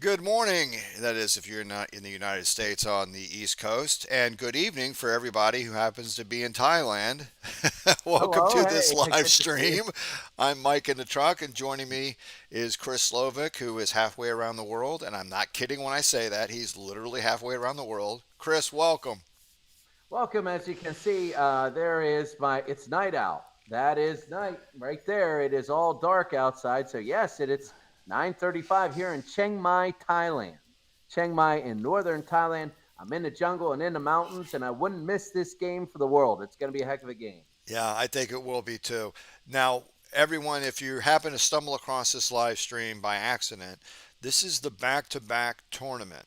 Good morning, that is, if you're not in the United States on the East Coast, and good evening for everybody who happens to be in Thailand. Welcome Hello, to this hey, live good to see you. stream. I'm Mike in the truck, and joining me is Chris Slovic, who is halfway around the world, and I'm not kidding when I say that. He's literally halfway around the world. Chris, welcome. Welcome. As you can see, there is it's night out. That is night right there. It is all dark outside. So yes, it's 9:35 here in Chiang Mai, Thailand. Chiang Mai in northern Thailand. I'm in the jungle and in the mountains, and I wouldn't miss this game for the world. It's going to be a heck of a game. Yeah, I think it will be too. Now, everyone, if you happen to stumble across this live stream by accident, this is the back to back tournament.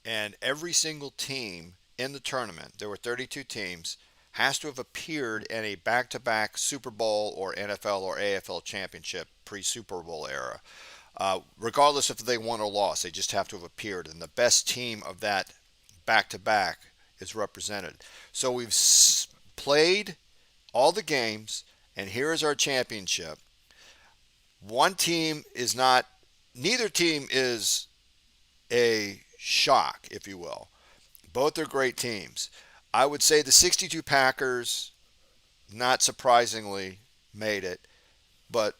And every single team in the tournament, there were 32 teams, has to have appeared in a back to back Super Bowl or NFL or AFL championship pre Super Bowl era. Regardless if they won or lost, they just have to have appeared. And the best team of that back to back is represented. So we've played all the games, and here is our championship. One team is not, neither team is a shock, if you will. Both are great teams. I would say the 62 Packers, not surprisingly, made it. But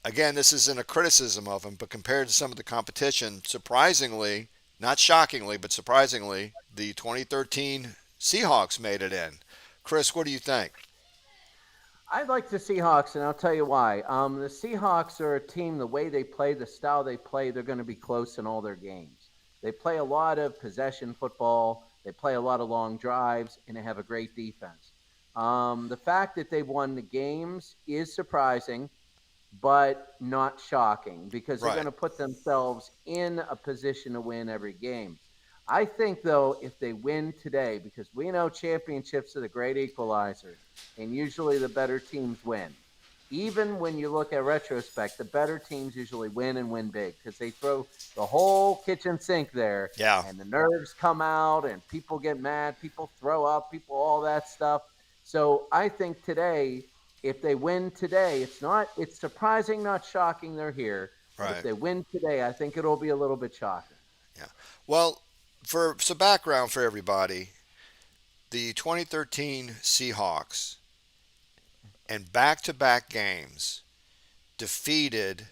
again, this isn't a criticism of them, but compared to some of the competition, surprisingly, not shockingly, but surprisingly, the 2013 Seahawks made it in. Chris, what do you think? I like the Seahawks, and I'll tell you why. The Seahawks are a team, the way they play, the style they play, they're going to be close in all their games. They play a lot of possession football, they play a lot of long drives, and they have a great defense. The fact that they've won the games is surprising, but not shocking because they're going Right. to put themselves in a position to win every game. I think, though, if they win today, because we know championships are the great equalizer, and usually the better teams win. Even when you look at retrospect, the better teams usually win and win big because they throw the whole kitchen sink there, Yeah. and the nerves come out, and people get mad, people throw up, people all that stuff. So I think today, if they win today, it's surprising, not shocking they're here. But if Right. they win today, I think it'll be a little bit shocking. Yeah. Well, for some background for everybody, the 2013 Seahawks and back-to-back games defeated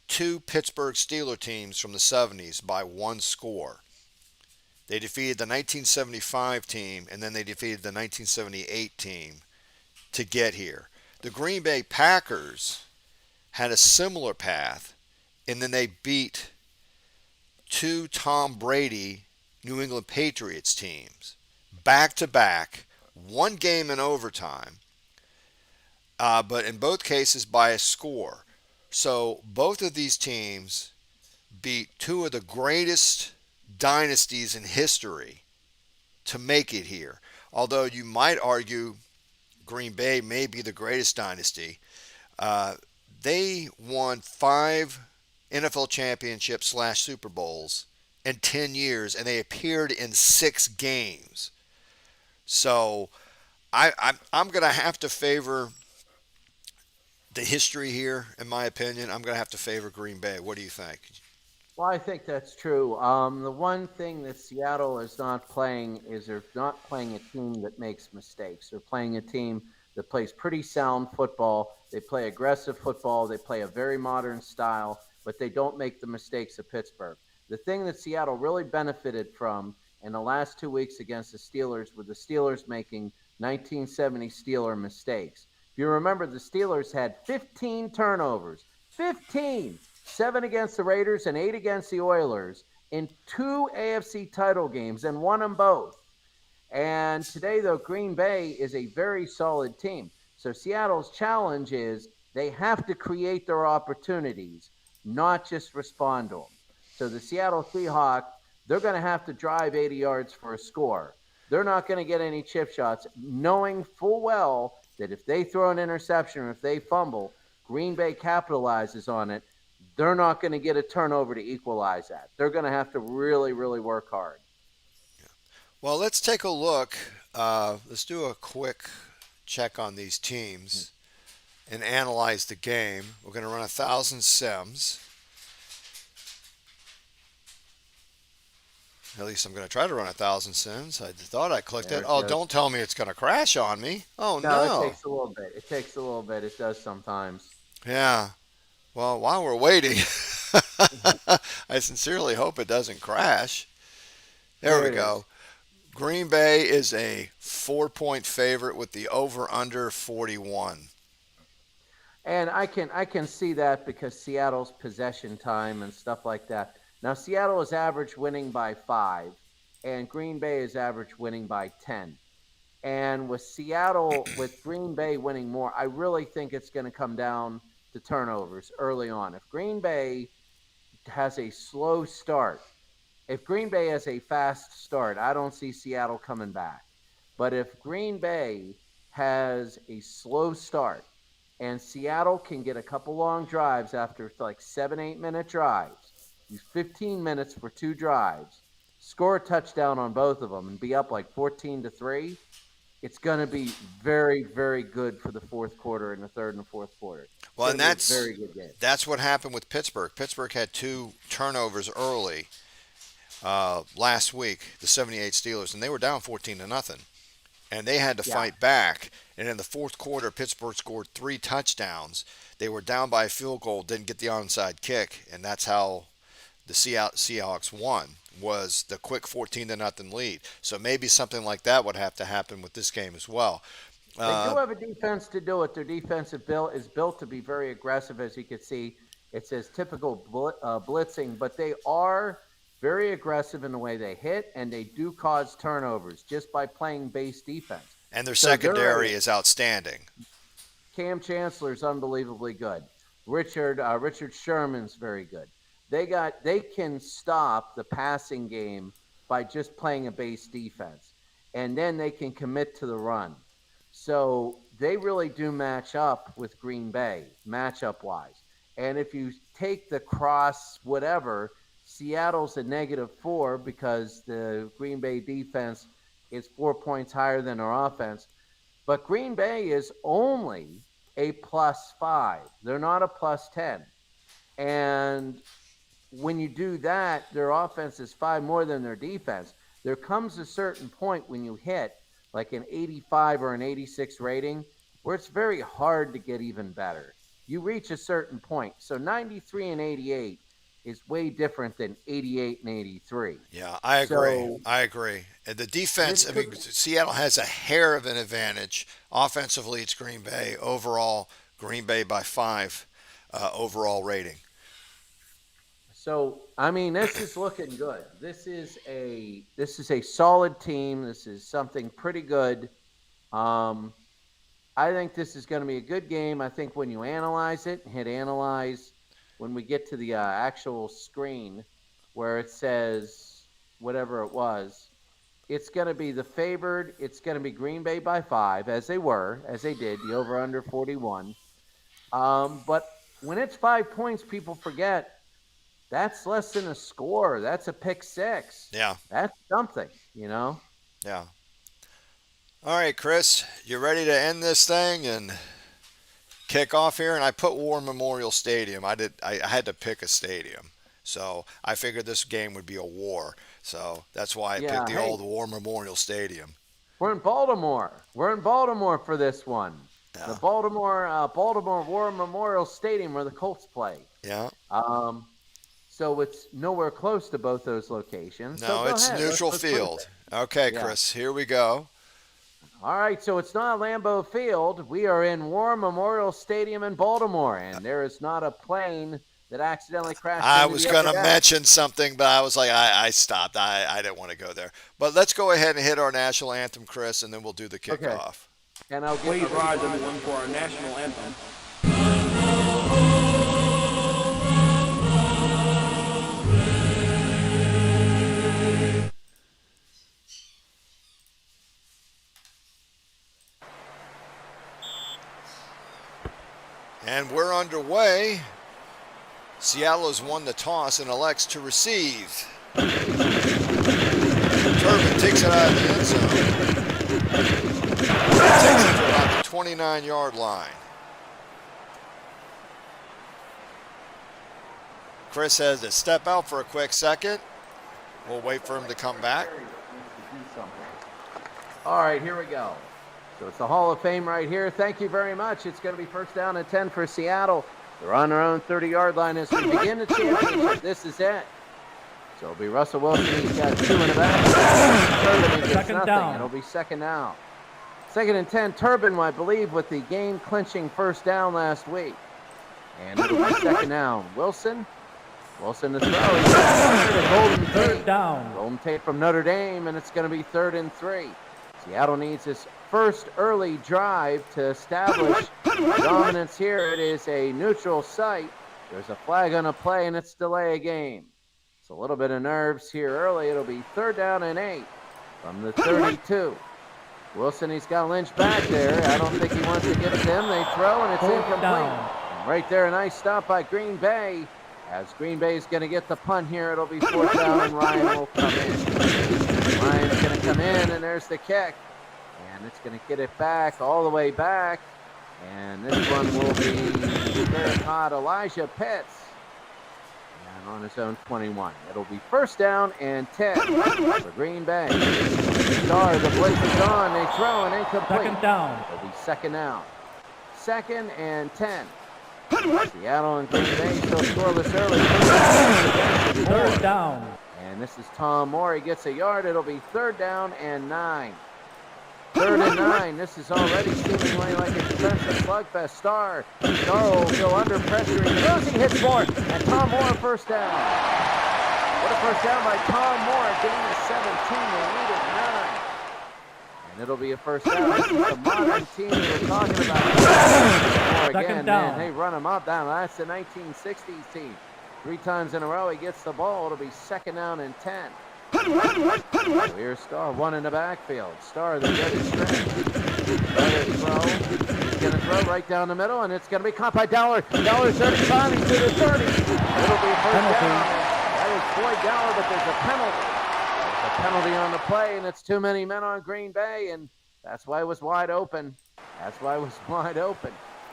two Pittsburgh Steelers teams from the 70s by one score. They defeated the 1975 team and then they defeated the 1978 team to get here. The Green Bay Packers had a similar path and then they beat two Tom Brady New England Patriots teams back to back, one game in overtime, but in both cases by a score. So both of these teams beat two of the greatest dynasties in history to make it here. Although you might argue Green Bay may be the greatest dynasty, uh, they won five NFL championships slash Super Bowls in 10 years, and they appeared in six games. So I'm going to have to favor the history here, in my opinion. I'm going to have to favor Green Bay. What do you think? Well, I think that's true. The one thing that Seattle is not playing is they're not playing a team that makes mistakes. They're playing a team that plays pretty sound football. They play aggressive football. They play a very modern style, but they don't make the mistakes of Pittsburgh. The thing that Seattle really benefited from in the last 2 weeks against the Steelers were the Steelers making 1970 Steeler mistakes. If you remember, the Steelers had 15 turnovers. 15! Seven against the Raiders and eight against the Oilers in two AFC title games and won them both. And today, though, Green Bay is a very solid team. So Seattle's challenge is they have to create their opportunities, not just respond to them. So the Seattle Seahawks, they're going to have to drive 80 yards for a score. They're not going to get any chip shots, knowing full well that if they throw an interception or if they fumble, Green Bay capitalizes on it. They're not going to get a turnover to equalize that. They're going to have to really, really work hard. Well, let's take a look. Let's do a quick check on these teams and analyze the game. We're going to run 1,000 sims. At least I'm going to try to run 1,000 sims. I thought I clicked There it. it Oh, goes. don't tell me it's going to crash on me. Oh, No, it no. takes a little bit. It takes a little bit. It does sometimes. Yeah. Well, while we're waiting, Mhm. I sincerely hope it doesn't crash. There There we it go. is. Green Bay is a 4-point favorite with the over under 41. And I can see that because Seattle's possession time and stuff like that. Now Seattle is average winning by 5 and Green Bay is average winning by 10. And with Green Bay winning more, I really think it's going to come down to turnovers early on. If Green Bay has a slow start, if Green Bay has a fast start, I don't see Seattle coming back. But if Green Bay has a slow start and Seattle can get a couple long drives after like 7, 8 minute drives, use 15 minutes for 2 drives, score a touchdown on both of them and be up like 14-3, it's going to be very, very good for the fourth quarter and the third and the fourth quarter. It's Well, going and to be a that's very good game. that's what happened with Pittsburgh. Pittsburgh had 2 turnovers early last week, the 78 Steelers, and they were down 14 to nothing. And they had to Yeah. fight back. And in the fourth quarter, Pittsburgh scored 3 touchdowns. They were down by a field goal, didn't get the onside kick, and that's how the Seahawks won. Was the quick 14 to nothing lead. So maybe something like that would have to happen with this game as well. They do Uh, have a defense to do it. Their defensive build is built to be very aggressive, as you can see. It says typical blitzing, but they are very aggressive in the way they hit, and they do cause turnovers just by playing base defense. and their So they're secondary a is outstanding. Cam Chancellor's unbelievably good. Richard Sherman's very good. They can stop the passing game by just playing a base defense, and then they can commit to the run. So they really do match up with Green Bay matchup wise. And if you take the cross whatever, Seattle's a -4 because the Green Bay defense is 4 points higher than their offense. But Green Bay is only a +5. They're not a +10. And when you do that, their offense is 5 more than their defense. There comes a certain point when you hit like an 85 or an 86 rating where it's very hard to get even better. You reach a certain point. So 93 and 88 is way different than 88 and 83. Yeah, I agree. So I agree. And the this defense, I could mean, Seattle has a hair of an advantage. Offensively, it's Green Bay. Overall, Green Bay by 5 overall rating. So I mean, this is looking good. This is a solid team. This is something pretty good. Um, I think this is going to be a good game. I think when you analyze it, hit analyze, when we get to the actual screen where it says whatever it was, it's going to be the favored. It's going to be Green Bay by 5, as they did, the over under 41. But when it's 5 points, people forget that's less than a score. That's a pick six. Yeah, That's something. yeah. All right, Chris, you ready to end this thing and kick off here? And I put War Memorial Stadium. I did. I had to pick a stadium, so I figured this game would be a war. So that's why I picked Yeah. the Hey, old War Memorial Stadium. we're in Baltimore. We're in Baltimore for this one. The Yeah, Baltimore War Memorial Stadium where the Colts play. yeah. Um, so it's nowhere close to both those locations. So No, go it's ahead. Let's neutral let's put it field. there. Okay, Yeah. Chris, here we go. All right. So it's not Lambeau Field. We are in War Memorial Stadium in Baltimore, and there is not a plane that accidentally crashed I into was the going upper to deck. mention something, but I was like, I stopped. I didn't want to go there. But let's go ahead and hit our national anthem, Chris, and then we'll do the Okay. kickoff. And I'll get. Please rise everyone for our national anthem. And we're underway. Seattle has won the toss and elects to receive. Turbin takes it out of the end zone. Takes it to about the 29-yard line. Chris has to step out for a quick second. We'll wait for him to come back. All right, here we go. So it's the Hall of Fame right here. Thank you very much. It's going to be first down and 10 for Seattle. They're on their own 30-yard line as we begin the championship. This is it. So it'll be Russell Wilson. He's got 2 in the back. Turbin gets nothing. Down. It'll be second down. Second and 10, Turbin, I believe, with the game-clinching first down last week. And it'll be second down. Wilson to throw. He's got the Golden Tate. Down. Golden Tate from Notre Dame, and it's going to be 3rd and 3. Seattle needs this first early drive to establish dominance here. It is a neutral site. There's a flag on a play, and it's delay a game. It's a little bit of nerves here early. It'll be 3rd down and 8 from the 32. Wilson, he's got Lynch back there. I don't think he wants to give it to him. They throw, and it's incomplete. And right there, a nice stop by Green Bay. As Green Bay is going to get the punt here, it'll be 4th down, and Ryan will come in. Ryan's going to come in, and there's the kick. And it's going to get it back, all the way back. And this one will be Farrakhan Elijah Pitts. And on his own 21. It'll be first down and 10 for Green Bay. Star, the blitz is on. They throw and incomplete. Second down. It'll be second down. 2nd and 10. Seattle and Green Bay still scoreless early. 3rd down. And this is Tom Moore. He gets a yard. It'll be 3rd down and 9. 3rd and 9. This is already seemingly like a defensive slugfest. Star will go under pressure. He goes, he hits Moore. And Tom Moore first down. What a first down by Tom Moore. Gain of 17. They lead at 9. And it'll be a first down. This is the modern team we were talking about. Again, man, they run him up down. That's the 1960s team. 3 times in a row he gets the ball. It'll be 2nd down and 10. So here's Star, 1 in the backfield. Star, the good stretch. Throw. He's going to throw right down the middle, and it's going to be caught by Dowler. Dowler 35, he's to the 30. It'll be a first down. That is Floyd Dowler, but there's a penalty. There's a penalty on the play, and it's too many men on Green Bay, and that's why it was wide open.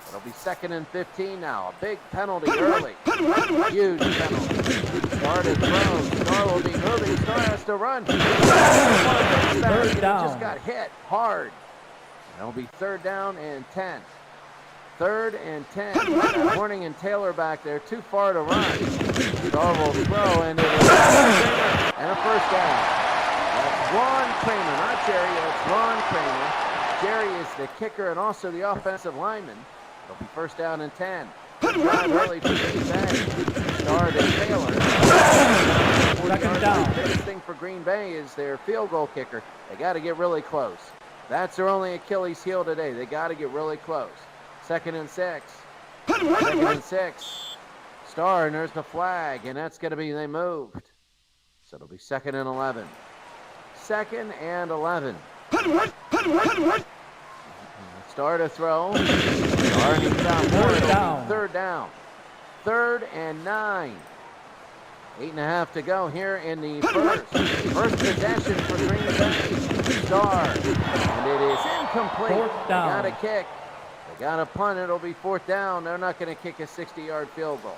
It'll be 2nd and 15 now. A big penalty early. Huge penalty. Star to throw. Star will be moving. Star has to run. Third down. He just got hit hard. It'll be 3rd down and 10. 3rd and 10. Horning and Taylor back there. Too far to run. Star will throw, and it is and a first down. That's Ron Kramer, not Jerry. It's Ron Kramer. Jerry is the kicker and also the offensive lineman. It'll be first down and 10. Drive early for Green Bay. Star to Taylor. 2nd down. The biggest thing for Green Bay is their field goal kicker. They got to get really close. That's their only Achilles heel today. They got to get really close. 2nd and 6. 2nd and 6. Star, and there's the flag, and that's going to be, they moved. So it'll be 2nd and 11. 2nd and 11. Star to throw. Star needs down. 3rd down. 3rd and 9. 8.5 to go here in the first possession for Green Bay. Star, and it is incomplete. 4th down. They got a kick. They got a punt. It'll be 4th down. They're not going to kick a 60-yard field goal.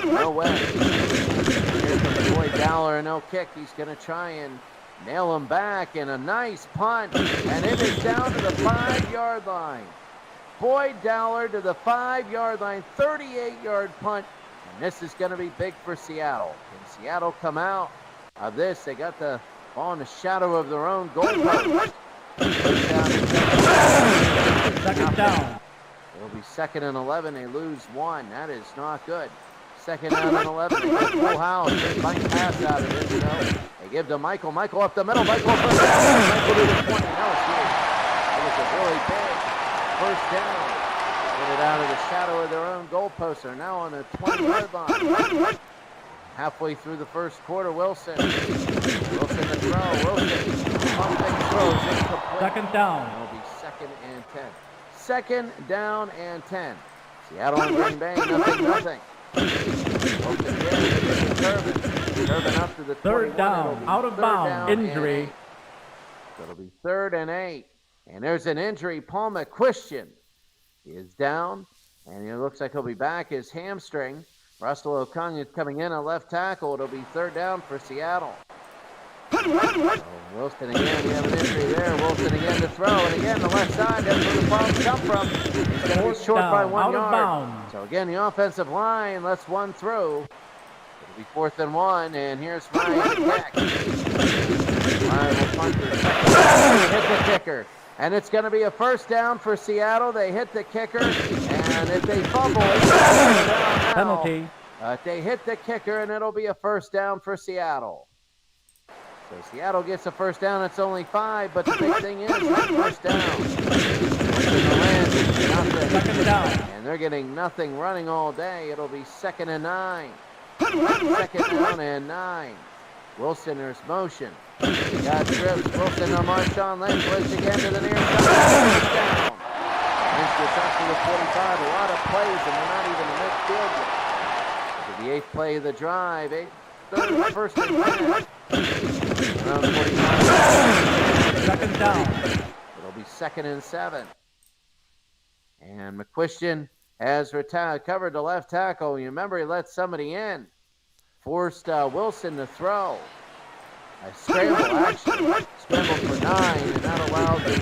No way. Here's the Floyd Dowler, no kick. He's going to try and nail him back, and a nice punt, and it is down to the 5-yard line. Boyd Dowler to the 5-yard line, 38-yard punt, and this is going to be big for Seattle. Can Seattle come out of this? They got the ball in the shadow of their own goal post. 2nd down. It'll be 2nd and 11. They lose 1. That is not good. 2nd down and 11. They get full house. They find pass out of this. They give to Michael. Michael up the middle. Michael first down. Michael to the 20. That was a really big first down. Get it out of the shadow of their own goalpost. They're now on the 20-yard line. Halfway through the first quarter, Wilson. Wilson to throw. Wilson pumping throws incomplete. 2nd down. It'll be 2nd and 10. 2nd down and 10. Seattle and Green Bay, nothing. Wilson again, Turbin up to the 3rd down, out of bounds, injury. So it'll be 3rd and 8. And there's an injury. Paul McQuistion is down, and it looks like he'll be back. His hamstring. Russell Okung is coming in at left tackle. It'll be 3rd down for Seattle. So Wilson again, we have an injury there. Wilson again to throw, and again the left side, that's where the problems come from. He's going to be Fourth short by down, 1 out of yard. bounds. So again, the offensive line lets one through. It'll be 4th and 1, and here's Ryan Beck. Ryan will punt their second. Hit the kicker. And it's going to be a first down for Seattle. They hit the kicker, and if they fumble, it's going to go down now. Penalty. They hit the kicker, and it'll be a first down for Seattle. So Seattle gets a first down. It's only 5, but the big thing is that first down. Second down. And they're getting nothing running all day. It'll be 2nd and 9. 2nd down and 9. Wilson, there's motion. He got trips. Wilson on Marshawn Lynch. Lynch again to the near side. First down. Lynch gets up to the 45. A lot of plays, and they're not even in midfield yet. It'll be the 8th play of the drive. 1st and 10. Around 45. Second down. It'll be 2nd and 7. And McQuistion has covered the left tackle. You remember he let somebody in. Forced Wilson to throw. A scramble, actually. Scramble for 9, and that allowed the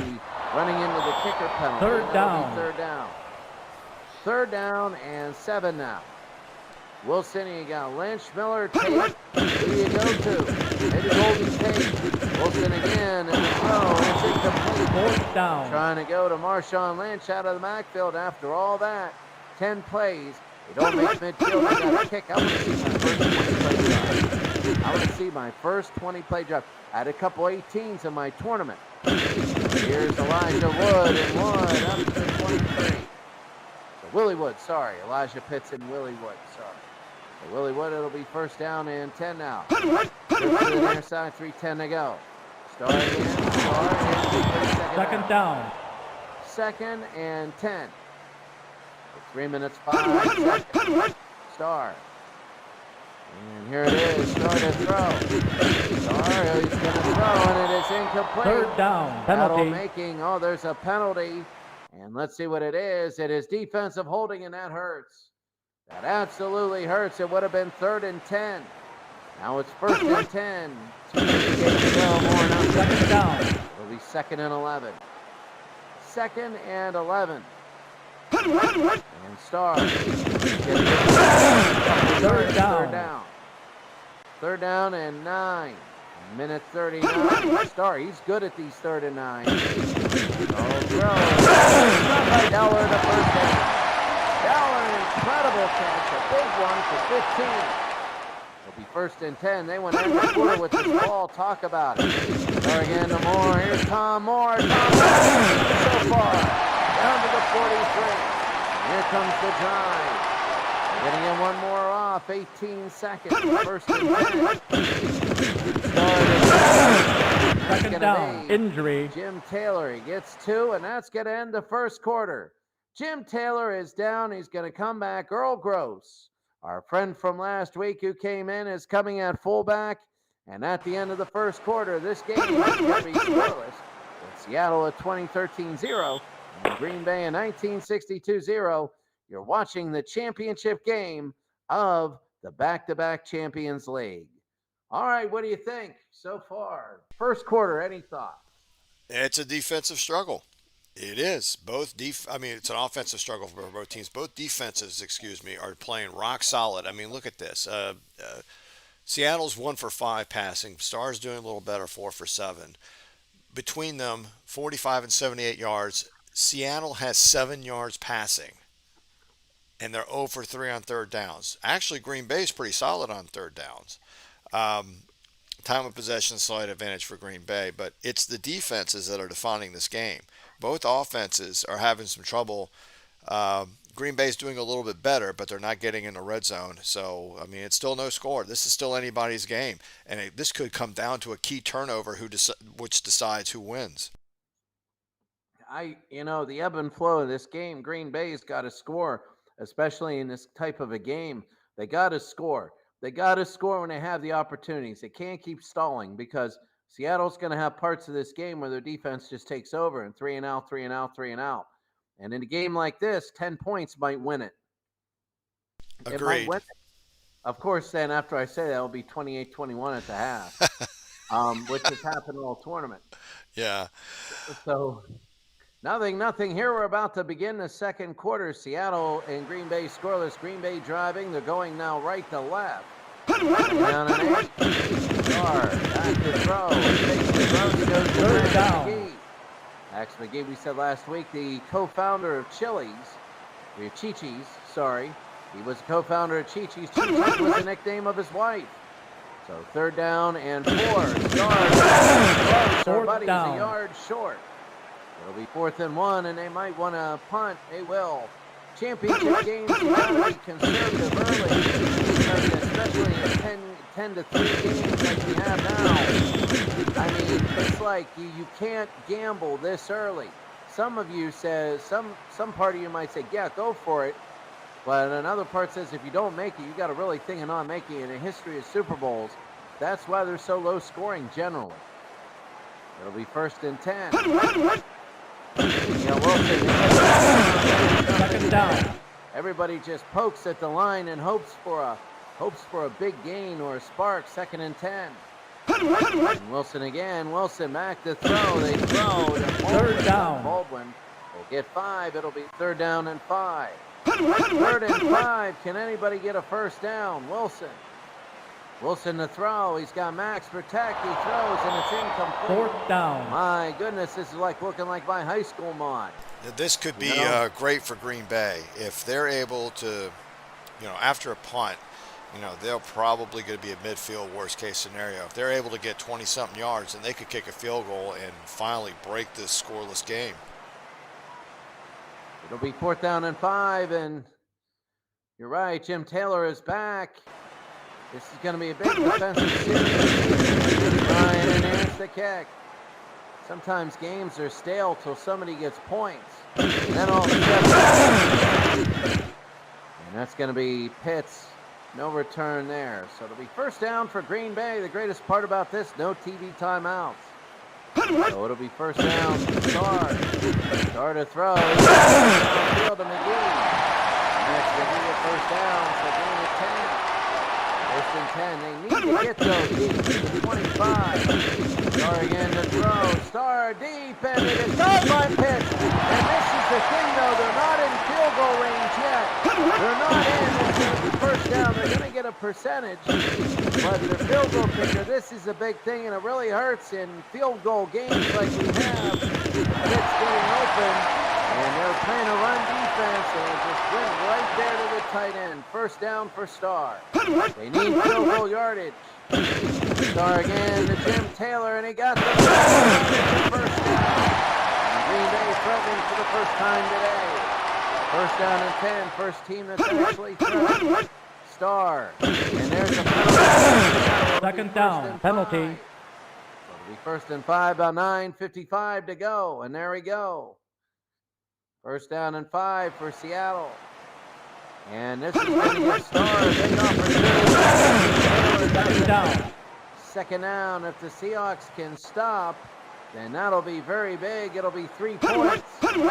running into the kicker penalty. Third down. Third down. 3rd down and 7 now. Wilson, you got Lynch, Miller, Tate. Who do you go to? Maybe Golden Tate. Wilson again, and the throw. It's incomplete. 4th down. Trying to go to Marshawn Lynch out of the backfield after all that. 10 plays. They don't make midfield. They got a kick. I want to see my first 20-play drive. I had a couple 18s in my tournament. Here's Elijah Wood, and Wood up to the 23. So Willie Wood, sorry. Elijah Pitts and Willie Wood, sorry. So Willie Wood, it'll be first down and 10 now. To the near side, 3:10 to go. Star again. Star. Second down. 2nd and 10. 3 minutes, 5 seconds. Star. And here it is. Star to throw. Star, he's going to throw, and it is incomplete. 3rd down. Battle Penalty. making. Oh, there's a penalty. And let's see what it is. It is defensive holding, and that hurts. That absolutely hurts. It would have been 3rd and 10. Now it's 1st and 10. 2 minutes to go. More now. Second down. It'll be 2nd and 11. 2nd and 11. And Star. Third down. 3rd down. 3rd down and 9. Minute 39. Star, he's good at these 3rd and 9. Oh, throw. By Dowler, the first down. Dowler, incredible catch. A big one for 15. It'll be 1st and 10. They went every quarter with this ball. Talk about it. Star again to Moore. Here's Tom Moore. Tom Moore so far. Down to the 43. Here comes the drive. They're getting in one more off. 18 seconds. 1st and 10. Second down. Injury. Jim Taylor, he gets 2, and that's going to end the first quarter. Jim Taylor is down. He's going to come back. Earl Gross, our friend from last week who came in, is coming at fullback. And at the end of the first quarter, this game is going to be scoreless. With Seattle at 2013-0 and Green Bay at 1962-0. You're watching the championship game of the back-to-back Champions League. All right, what do you think so far? First quarter, any thoughts? It's a defensive struggle. It is. It's an offensive struggle for both teams. Both defenses, are playing rock solid. I mean, look at this. Seattle's 1 for 5 passing. Stars doing a little better, 4 for 7. Between them, 45 and 78 yards. Seattle has 7 yards passing, and they're 0 for 3 on 3rd downs. Actually, Green Bay's pretty solid on 3rd downs. Time of possession, slight advantage for Green Bay, but it's the defenses that are defining this game. Both offenses are having some trouble. Green Bay's doing a little bit better, but they're not getting in the red zone. So, it's still no score. This is still anybody's game, and this could come down to a key turnover which decides who wins. The ebb and flow of this game, Green Bay's got to score, especially in this type of a game. They got to score. They got to score when they have the opportunities. They can't keep stalling because Seattle's going to have parts of this game where their defense just takes over and 3 and out, 3 and out, 3 and out. And in a game like this, 10 points might win it. Agreed. It might win it. Of course, then after I say that, it'll be 28-21 at the half. which has happened all tournament. Yeah. So nothing here. We're about to begin the second quarter. Seattle and Green Bay scoreless. Green Bay driving. They're going now right to left. Down and 8. Star back to throw. Takes the throw. Goes to Third down. McGee. Max McGee, we said last week, the co-founder of Chi-Chi's, sorry. He was co-founder of Chi-Chi's. Chi-Chi's was the nickname of his wife. So third down and 4. Star buddy's a yard short. It'll be 4th and 1, and they might want to punt. They will. Championship games, you gotta be conservative early, because especially in 10 to 3 games like we have now. I mean, it's like you can't gamble this early. Some of you says, some part of you might say, yeah, go for it. But another part says if you don't make it, you got to really think of not making it. In a history of Super Bowls, that's why they're so low scoring generally. It'll be 1st and 10. Wilson. Second down. Everybody just pokes at the line and hopes for a big gain or a spark. 2nd and 10. And Wilson again. Wilson back to throw. They throw to Third down. Baldwin will get 5. It'll be 3rd down and 5. 3rd and 5. Can anybody get a first down? Wilson to throw. He's got Max protect. He throws and it's incomplete. 4th down. My goodness, this is looking like my high school mine. This could be great for Green Bay if they're able to, after a punt, they'll probably going to be a midfield worst case scenario. If they're able to get 20-something yards, then they could kick a field goal and finally break this scoreless game. It'll be 4th down and 5, and you're right, Jim Taylor is back. This is going to be a big defensive series. Ryan, and here's the kick. Sometimes games are stale till somebody gets points. And then all of a sudden, and that's going to be Pitts. No return there. So it'll be 1st down for Green Bay. The greatest part about this, no TV timeouts. So it'll be 1st down. Star to throw. Field to McGee. Next McGee at 1st down. So gain at 10. 1st and 10. They need to get those deep to the 25. Star again to throw. Star deep, and it is caught by Pitts. And this is the thing, though. They're not in field goal range yet. They're not in. It's going to be 1st down. They're going to get a percentage. But their field goal kicker, this is a big thing, and it really hurts in field goal games like we have. Pitts getting open, and they're playing a run defense, and it just went right there to the tight end. 1st down for Star. They need field goal yardage. Star again to Jim Taylor, and he got the 1st down. And Green Bay threatening for the first time today. 1st down and 10. First team that's actually threatened. Star. And there's a penalty. 2nd down. Penalty. It'll be 1st and 5, about 9:55 to go. And there we go. 1st down and 5 for Seattle. And this is going to get Star a big opportunity. 2nd down. 2nd down. If the Seahawks can stop, then that'll be very big. It'll be 3 points. 2nd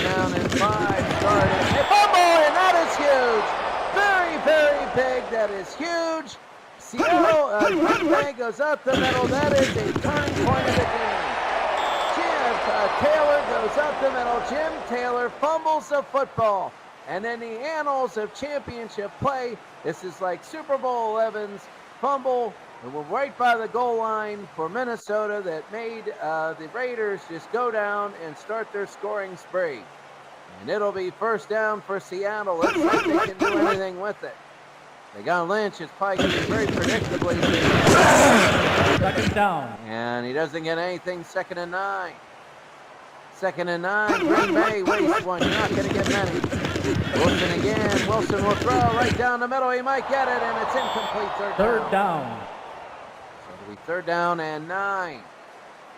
down and 5. Starting. Oh boy, and that is huge. Very, very big. That is huge. Seattle, Green Bay goes up the middle. That is a turning point of the game. Taylor goes up the middle. Jim Taylor fumbles the football. And in the annals of championship play, this is like Super Bowl 11's fumble. And we're right by the goal line for Minnesota that made the Raiders just go down and start their scoring spree. And it'll be 1st down for Seattle. Let's see if they can do anything with it. They got Lynch. It's probably going to be very predictably. 2nd down. And he doesn't get anything. 2nd and 9. 2nd and 9. Green Bay wastes one. You're not going to get many. Wilson again. Wilson will throw right down the middle. He might get it, and it's incomplete. 3rd down. So it'll be 3rd down and 9.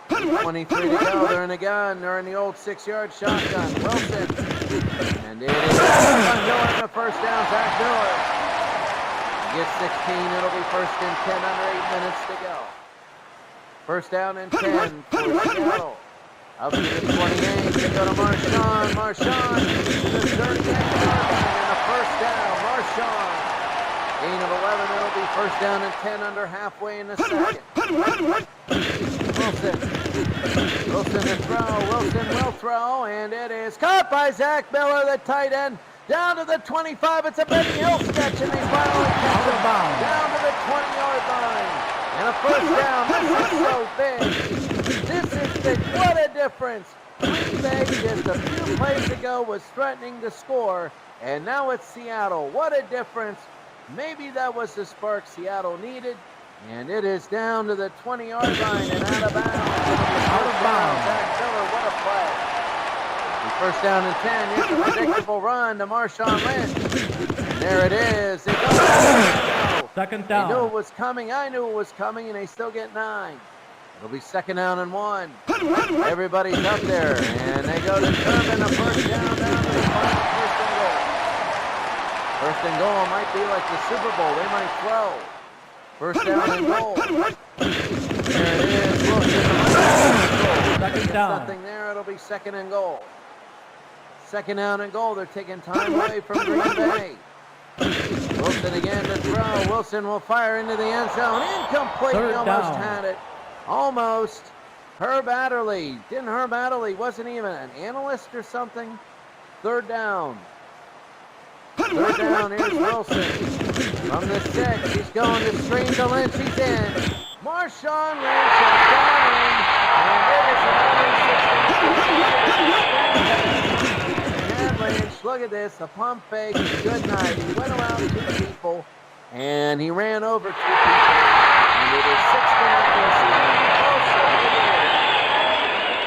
23 to go. They're in the gun. They're in the old 6-yard shotgun. Wilson. And it is Miller in the 1st down. Zach Miller. He gets 16. It'll be 1st and 10 under 8 minutes to go. 1st down and 10 for Seattle. Up to the 28. They go to Marshawn. To the 38-yard line and a 1st down. Marshawn Gain of 11. It'll be first down and 10 under halfway in the second. Wilson to throw. Wilson will throw, and it is caught by Zach Miller, the tight end. Down to the 25. It's a Benny Hill sketch, and they finally catch him down to the 20-yard line. And a first down. This is so big. This is big. What a difference. Green Bay just a few plays ago was threatening to score, and now it's Seattle. What a difference. Maybe that was the spark Seattle needed, and it is down to the 20-yard line and out of bounds. Out of bounds. Zach Miller, what a play. First down and 10. Here's a predictable run to Marshawn Lynch. And there it is. They go. Second down. They knew it was coming. I knew it was coming, and they still get 9. It'll be second down and 1. Everybody's up there, and they go to Turbin. A first down to the final first and goal. First and goal might be like the Super Bowl. They might throw. First down and goal. There it is. Wilson. Second down. Nothing there. It'll be second and goal. Second down and goal. They're taking time away from Green Bay. Wilson again to throw. Wilson will fire into the end zone. Incomplete. He almost had it. Almost. Herb Adderley. Didn't Herb Adderley, wasn't even an analyst or something? Third down. Third down. Here's Wilson. From the 6. He's going to screen to Lynch. He's in. Marshawn Lynch has gone in. And Lynch, look at this, a pump fake, good night. He went around 2 people, and he ran over 2 people. And it is 6-0.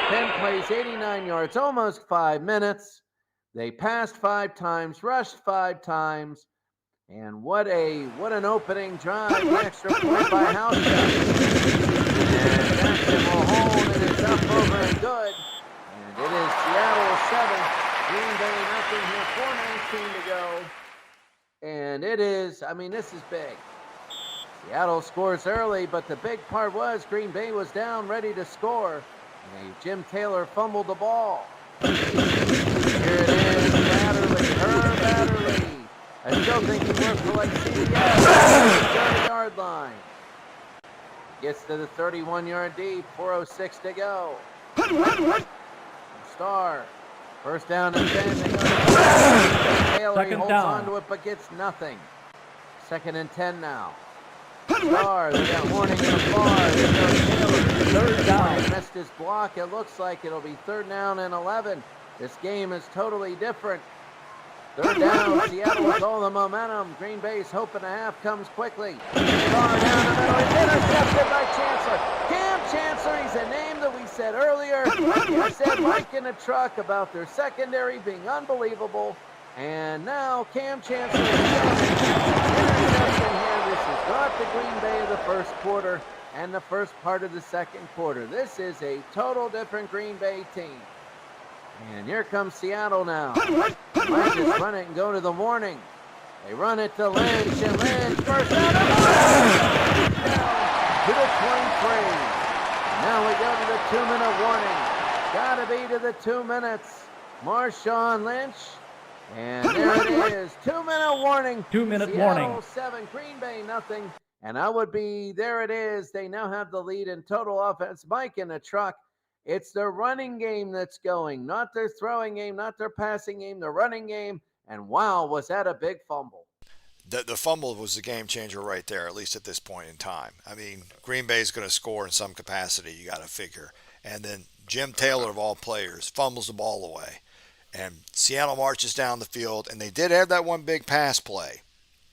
10 plays, 89 yards, almost 5 minutes. They passed 5 times, rushed 5 times, and what an opening drive. The extra point by House. And Jackson will hold, and it's up over and good. And it is Seattle 7, Green Bay nothing here, 4:19 to go. And it is, this is big. Seattle scores early, but the big part was Green Bay was down, ready to score. And Jim Taylor fumbled the ball. Here it is, Adderley, Herb Adderley. I still think he worked for like CBS. 30-yard line. Gets to the 31-yard deep, 4:06 to go. Star. First down and 10. They go to Taylor. He holds on to it but gets nothing. Second and 10 now. Star. They got Horning in the far. They go Taylor. Third down. He missed his block. It looks like it'll be third down and 11. This game is totally different. Third down, Seattle with all the momentum. Green Bay's hoping a half comes quickly. Far down the middle, he's intercepted by Chancellor. Cam Chancellor, he's a name that we said earlier. I said Mike in the truck about their secondary being unbelievable. And now Cam Chancellor is interception here. This is not the Green Bay of the first quarter and the first part of the second quarter. This is a total different Green Bay team. And here comes Seattle now. Might just run it and go to the warning. They run it to Lynch, and Lynch first down to the 23. And now we go to the 2-minute warning. Gotta be to the 2 minutes. Marshawn Lynch. And there it is. 2-minute warning. 2-minute Seattle warning. 7, Green Bay nothing. And I would be, there it is. They now have the lead in total offense. Mike in the truck. It's their running game that's going, not their throwing game, not their passing game, the running game. And wow, was that a big fumble. The fumble was the game changer right there, at least at this point in time. Green Bay's going to score in some capacity, you got to figure. And then Jim Taylor, of all players, fumbles the ball away. And Seattle marches down the field, and they did have that one big pass play.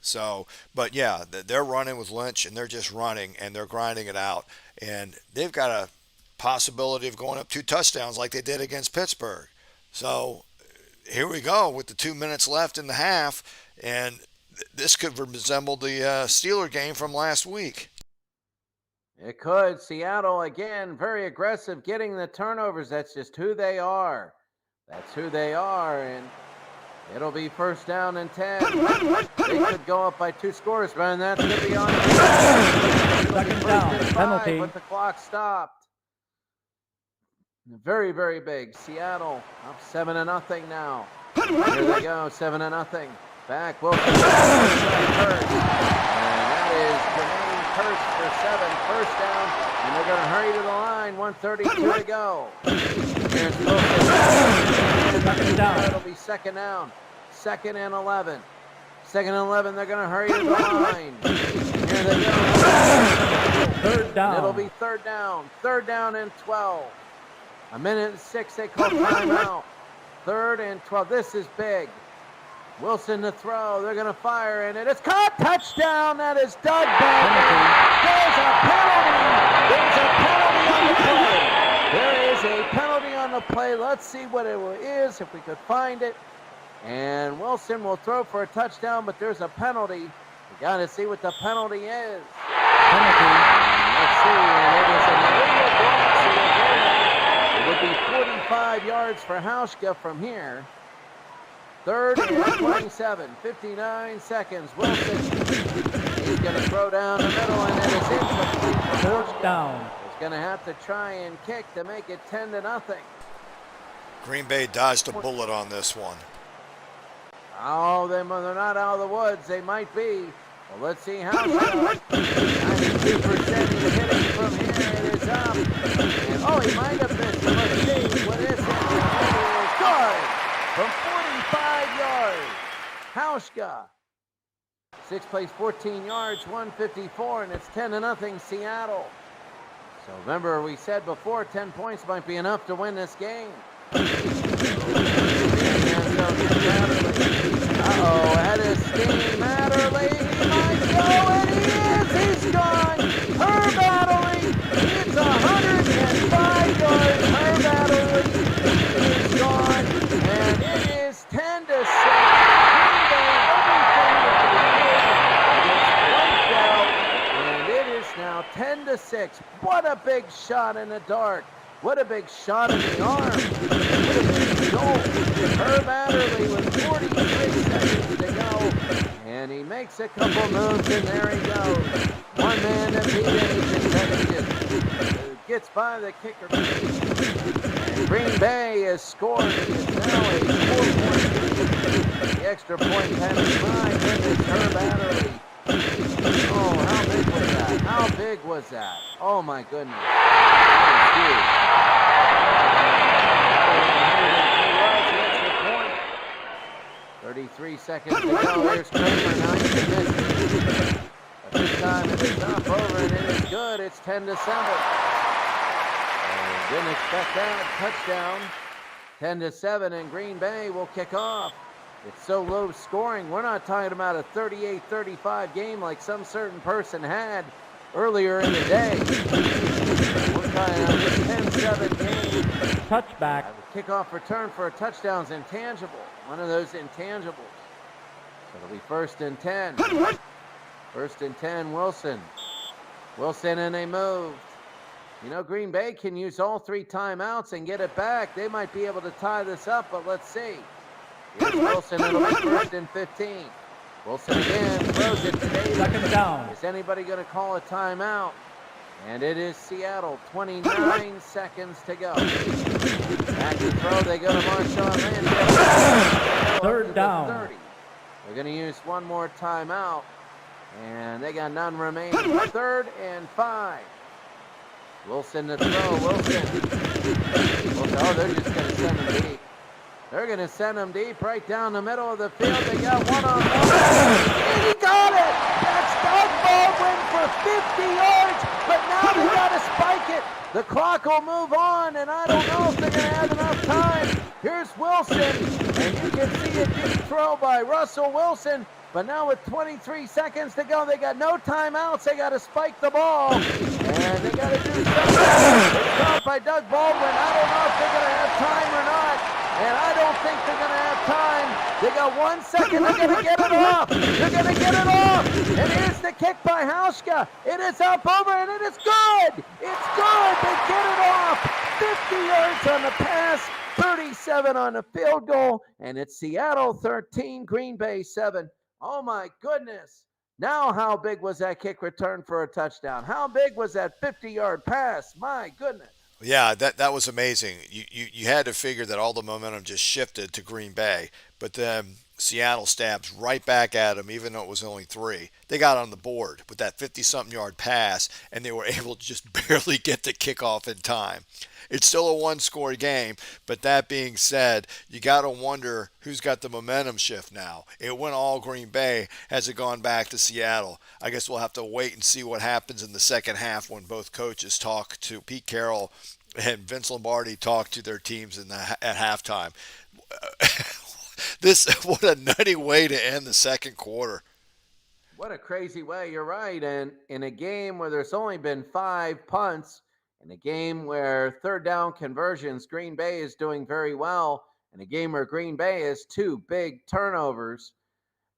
So, but yeah, they're running with Lynch, and they're just running, and they're grinding it out. And they've got a possibility of going up 2 touchdowns like they did against Pittsburgh. So here we go with the 2 minutes left in the half, and this could resemble the Steeler game from last week. It could. Seattle, again, very aggressive, getting the turnovers. That's just who they are. That's who they are, and it'll be first down and 10. They could go up by 2 scores, but that's going to be on. Second down, penalty. But the clock stopped. Very, very big. Seattle up 7-0 now. Here they go, 7-0. Back, Wilson. Hurst. And that is Jermaine Hurst for 7. First down. And they're going to hurry to the line. 1:32 to go. Here's Wilson. Second down. It'll be second down. 2nd and 11. 2nd and 11. They're going to hurry to the line. Here they go. Third down. It'll be third down. 3rd down and 12. 1:06. They call timeout. 3rd and 12. This is big. Wilson to throw. They're going to fire, and it is caught. Touchdown. That is Doug Baldwin. There's a penalty. There's a penalty on the play. There is a penalty on the play. Let's see what it is, if we could find it. And Wilson will throw for a touchdown, but there's a penalty. We got to see what the penalty is. Penalty. Let's see. And it is an illegal block, so we'll go back. It would be 45 yards for Hauschka from here. 3rd and 27, 59 seconds. Wilson, he's going to throw down the middle, and it is incomplete. Fourth down. He's going to have to try and kick to make it 10-0. Green Bay dodged a bullet on this one. Oh, they're not out of the woods. They might be. Well, let's see how so. 92% he's hitting from here. It is up. And, oh, he might have missed. Let's see. What is it? It is good. From 45 yards, Hauschka. 6 plays 14 yards, 154, and it's 10-0 Seattle. So remember, we said before 10 points might be enough to win this game. Uh-oh, ahead of Steve Matterly. He might go, and he is. He's gone. Herb Adderley. It's 105 yards. Herb Adderley is gone. And it is 10-6. Green Bay, everything that they did is wiped out. And it is now 10-6. What a big shot in the dark. What a big shot in the arm. What a big goal. Herb Adderley with 46 seconds to go. And he makes a couple moves, and there he goes. One man to beat it. Gets by the kicker. And Green Bay has scored. It's now a 4-point. The extra point penalty. My goodness, Herb Adderley. Oh, how big was that? How big was that? Oh, my goodness. That is huge. 33 seconds to go. Here's Kramer. Now he can miss it. But this time it is up over, and it is good. It's 10-7. Didn't expect that. Touchdown. 10-7, and Green Bay will kick off. It's so low scoring. We're not talking about a 38-35 game like some certain person had earlier in the day. We're talking about this 10-7 game. Touchback. Kickoff return for a touchdown is intangible. One of those intangibles. So it'll be 1st and 10. 1st and 10, Wilson. Wilson, and they moved. You know, Green Bay can use all 3 timeouts and get it back. They might be able to tie this up, but let's see. Here's Wilson. It'll be 1st and 15. Wilson again throws it today. Second down. Is anybody going to call a timeout? And it is Seattle. 29 seconds to go. Back to throw. They go to Marshawn Lynch. Third down. 30. They're going to use one more timeout. And they got none remaining. 3rd and 5. Wilson to throw. Wilson. Oh, they're just going to send him deep. They're going to send him deep right down the middle of the field. They got one-on-one. And he got it. That's Doug Baldwin for 50 yards. But now they got to spike it. The clock will move on, and I don't know if they're going to have enough time. Here's Wilson, and you can see a deep throw by Russell Wilson. But now with 23 seconds to go, they got no timeouts. They got to spike the ball, and they got to do something. It's caught by Doug Baldwin. I don't know if they're going to have time or not, and I don't think they're going to have time. They got 1 second. They're going to get it off. They're going to get it off. And here's the kick by Hauschka. It is up over, and it is good. It's good. They get it off. 50 yards on the pass, 37 on the field goal, and it's Seattle 13, Green Bay 7. Oh, my goodness. Now how big was that kick return for a touchdown? How big was that 50-yard pass? My goodness. Yeah, that was amazing. You had to figure that all the momentum just shifted to Green Bay. But then Seattle stabs right back at them, even though it was only 3. They got on the board with that 50-something yard pass, and they were able to just barely get the kickoff in time. It's still a one-score game, but that being said, you got to wonder who's got the momentum shift now. It went all Green Bay. Has it gone back to Seattle? I guess we'll have to wait and see what happens in the second half when both coaches talk to Pete Carroll and Vince Lombardi talk to their teams at halftime. This what a nutty way to end the second quarter. What a crazy way. You're right. And in a game where there's only been 5 punts, in a game where third down conversions, Green Bay is doing very well. In a game where Green Bay has 2 big turnovers,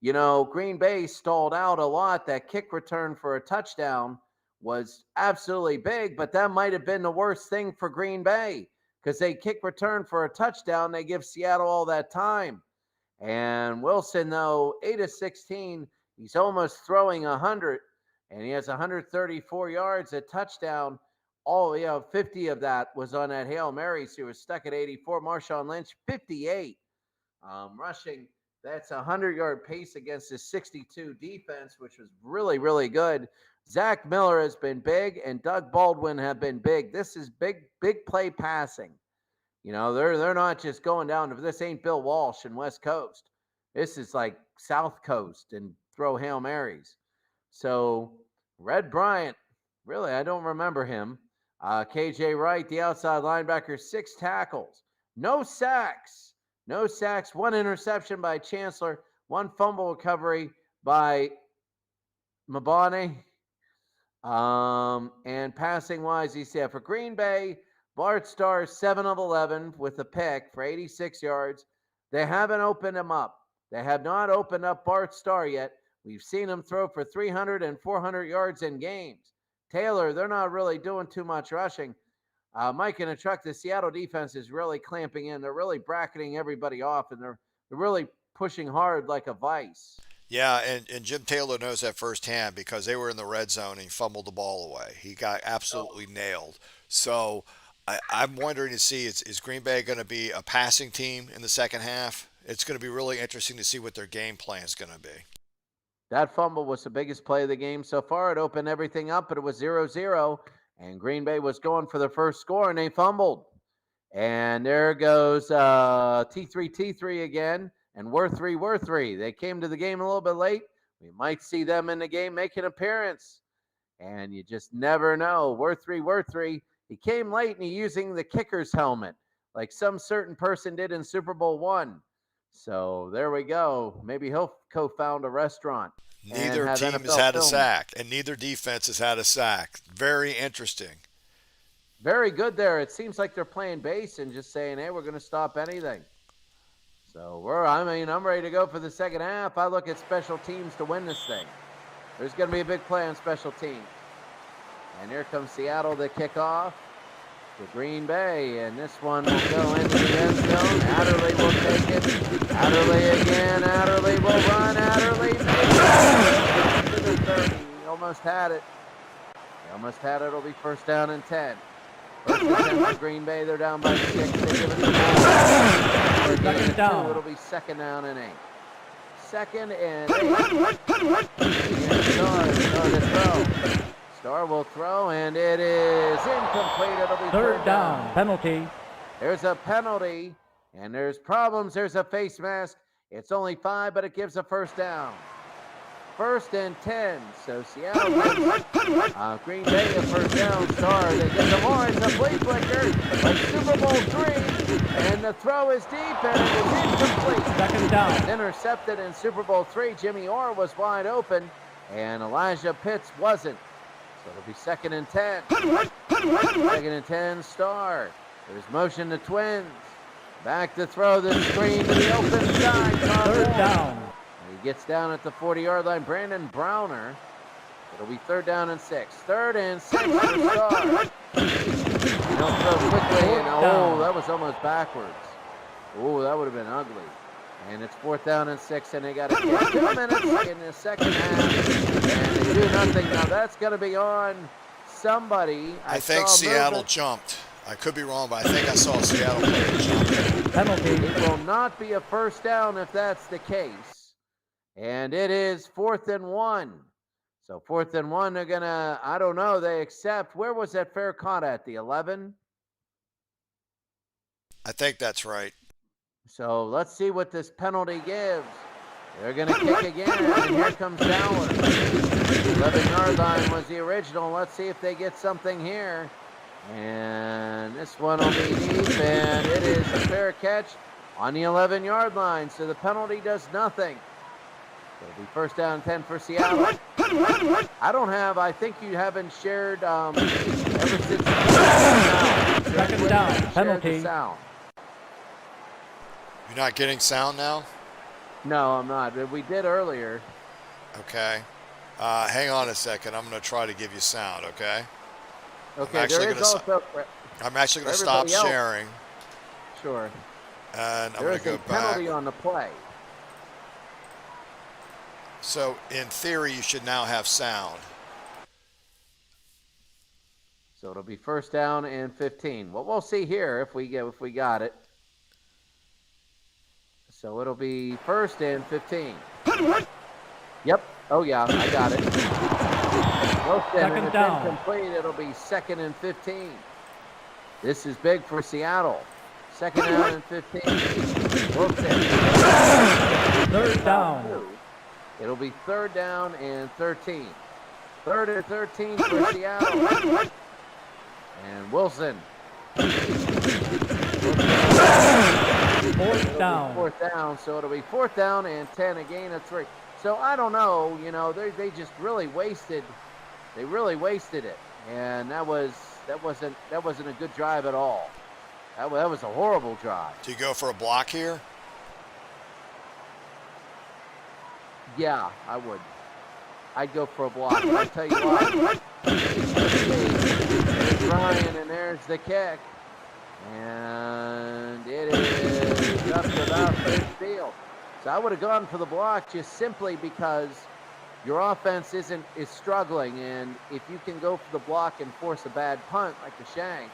Green Bay stalled out a lot. That kick return for a touchdown was absolutely big, but that might have been the worst thing for Green Bay because they kick return for a touchdown. They give Seattle all that time. And Wilson, though, 8 of 16, he's almost throwing 100, and he has 134 yards, a touchdown. 50 of that was on that Hail Mary, so he was stuck at 84. Marshawn Lynch, 58. Rushing, that's a 100-yard pace against his 62 defense, which was really, really good. Zach Miller has been big, and Doug Baldwin have been big. This is big play passing. They're not just going down to this ain't Bill Walsh and West Coast. This is like South Coast and throw Hail Marys. So Red Bryant, really, I don't remember him. KJ Wright, the outside linebacker, 6 tackles. No sacks. 1 interception by Chancellor. 1 fumble recovery by Mabane. And passing wise, he said for Green Bay, Bart Starr 7 of 11 with a pick for 86 yards. They haven't opened him up. They have not opened up Bart Starr yet. We've seen him throw for 300 and 400 yards in games. Taylor, they're not really doing too much rushing. Mike in a truck, the Seattle defense is really clamping in. They're really bracketing everybody off, and they're really pushing hard like a vice. Yeah, and Jim Taylor knows that firsthand because they were in the red zone and he fumbled the ball away. He got absolutely nailed. So I'm wondering to see, is Green Bay going to be a passing team in the second half? It's going to be really interesting to see what their game plan is going to be. That fumble was the biggest play of the game so far. It opened everything up, but it was 0-0, and Green Bay was going for the first score, and they fumbled. And there goes T3 again, and Worthy. They came to the game a little bit late. We might see them in the game make an appearance, and you just never know. Worthy. He came late, and he's using the kicker's helmet, like some certain person did in Super Bowl I. So there we go. Maybe he'll co-found a restaurant. Neither team has had a sack, and neither defense has had a sack. Very interesting. Very good there. It seems like they're playing base and just saying, hey, we're going to stop anything. So I'm ready to go for the second half. I look at special teams to win this thing. There's going to be a big play on special teams. And here comes Seattle to kick off to Green Bay, and this one will go into the end zone. Adderley will take it. Adderley again. Adderley will run. Adderley to the 30. He almost had it. It'll be first down and 10. First and 10 for Green Bay. They're down by 6. They give it to the Second down. It'll be second down and 8. Second and 8. Star to throw. Star will throw, and it is incomplete. It'll be Third down. Penalty. There's a penalty, and there's problems. There's a face mask. It's only 5, but it gives a first down. First and 10. So Seattle gives Green Bay a first down. Star, they get some more. It's a flea flicker, like Super Bowl III, and the throw is deep, and it is incomplete. Second down. It's intercepted in Super Bowl III. Jimmy Orr was wide open, and Elijah Pitts wasn't. So it'll be second and 10. Second and 10, Star. There's motion to Twins. Back to throw the screen to the open side. Third down. He gets down at the 40-yard line. Brandon Browner. It'll be third down and 6. Third and 6 for Star. You don't throw quickly. And, that was almost backwards. Oh, that would have been ugly. And it's fourth down and 6, and they got to get 2 minutes in the second half, and they do nothing. Now that's going to be on somebody. I think Seattle jumped. I could be wrong, but I think I saw a Seattle player jump. Penalty. It will not be a first down if that's the case. And it is 4th and 1. So 4th and 1, they're going to, I don't know, they accept. Where was that fair caught at? The 11? I think that's right. So let's see what this penalty gives. They're going to kick again, and here comes Dowler. 11-yard line was the original. Let's see if they get something here. And this one will be deep, and it is a fair catch on the 11-yard line. So the penalty does nothing. It'll be first down 10 for Seattle. I think you haven't shared ever since. Second down, penalty. You're not getting sound now? No, I'm not. We did earlier. Okay. Hang on a second. I'm going to try to give you sound, okay? Okay, there is also... I'm actually going to stop sharing. Sure. And I'm There going is to go a back. penalty on the play. So in theory, you should now have sound. So it'll be first down and 15. Well, we'll see here if we got it. So it'll be first and 15. Yep. Oh yeah, I got it. Second down. Incomplete. It'll be 2nd and 15. This is big for Seattle. 2nd down and 15. Wilson. Third down. It'll be 3rd down and 13. 3rd and 13 for Seattle. And Wilson. Fourth down. 4th down, so it'll be 4th down and 10, a gain of 3. So I don't know, they just really wasted. They really wasted it, and that wasn't a good drive at all. That was a horrible drive. Do you go for a block here? Yeah, I would. I'd go for a block. I'll tell you what. There's Ryan, and there's the kick. And it is up to about midfield. So I would have gone for the block just simply because your offense is struggling, and if you can go for the block and force a bad punt like the shank,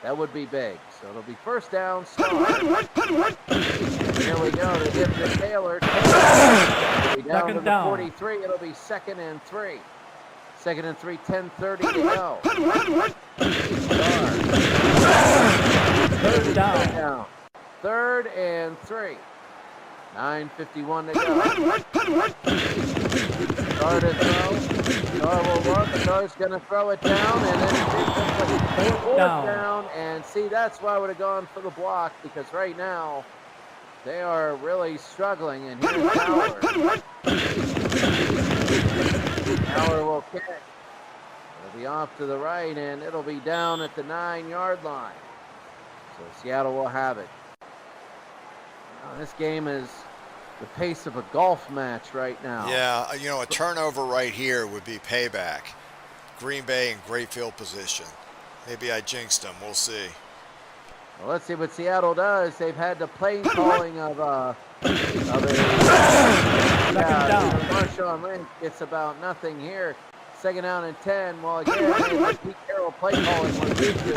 that would be big. So it'll be first down. Start. And here we go to give to Taylor. It'll be down to the 43. It'll be 2nd and 3. 2nd and 3, 10:30 to go. Third down. 3rd and 3. 9:51 to go. Star to throw. Star will work. Star's going to throw it down, and then it's fourth down. And see, that's why I would have gone for the block, because right now they are really struggling. And here's Howard. Howard will kick. It'll be off to the right, and it'll be down at the 9-yard line. So Seattle will have it. Now, this game is the pace of a golf match right now. Yeah, a turnover right here would be payback. Green Bay in great field position. Maybe I jinxed them. We'll see. Well, let's see what Seattle does. They've had the play calling of a Marshawn Lynch gets about nothing here. 2nd down and 10. Well, again, Pete Carroll play calling was used to.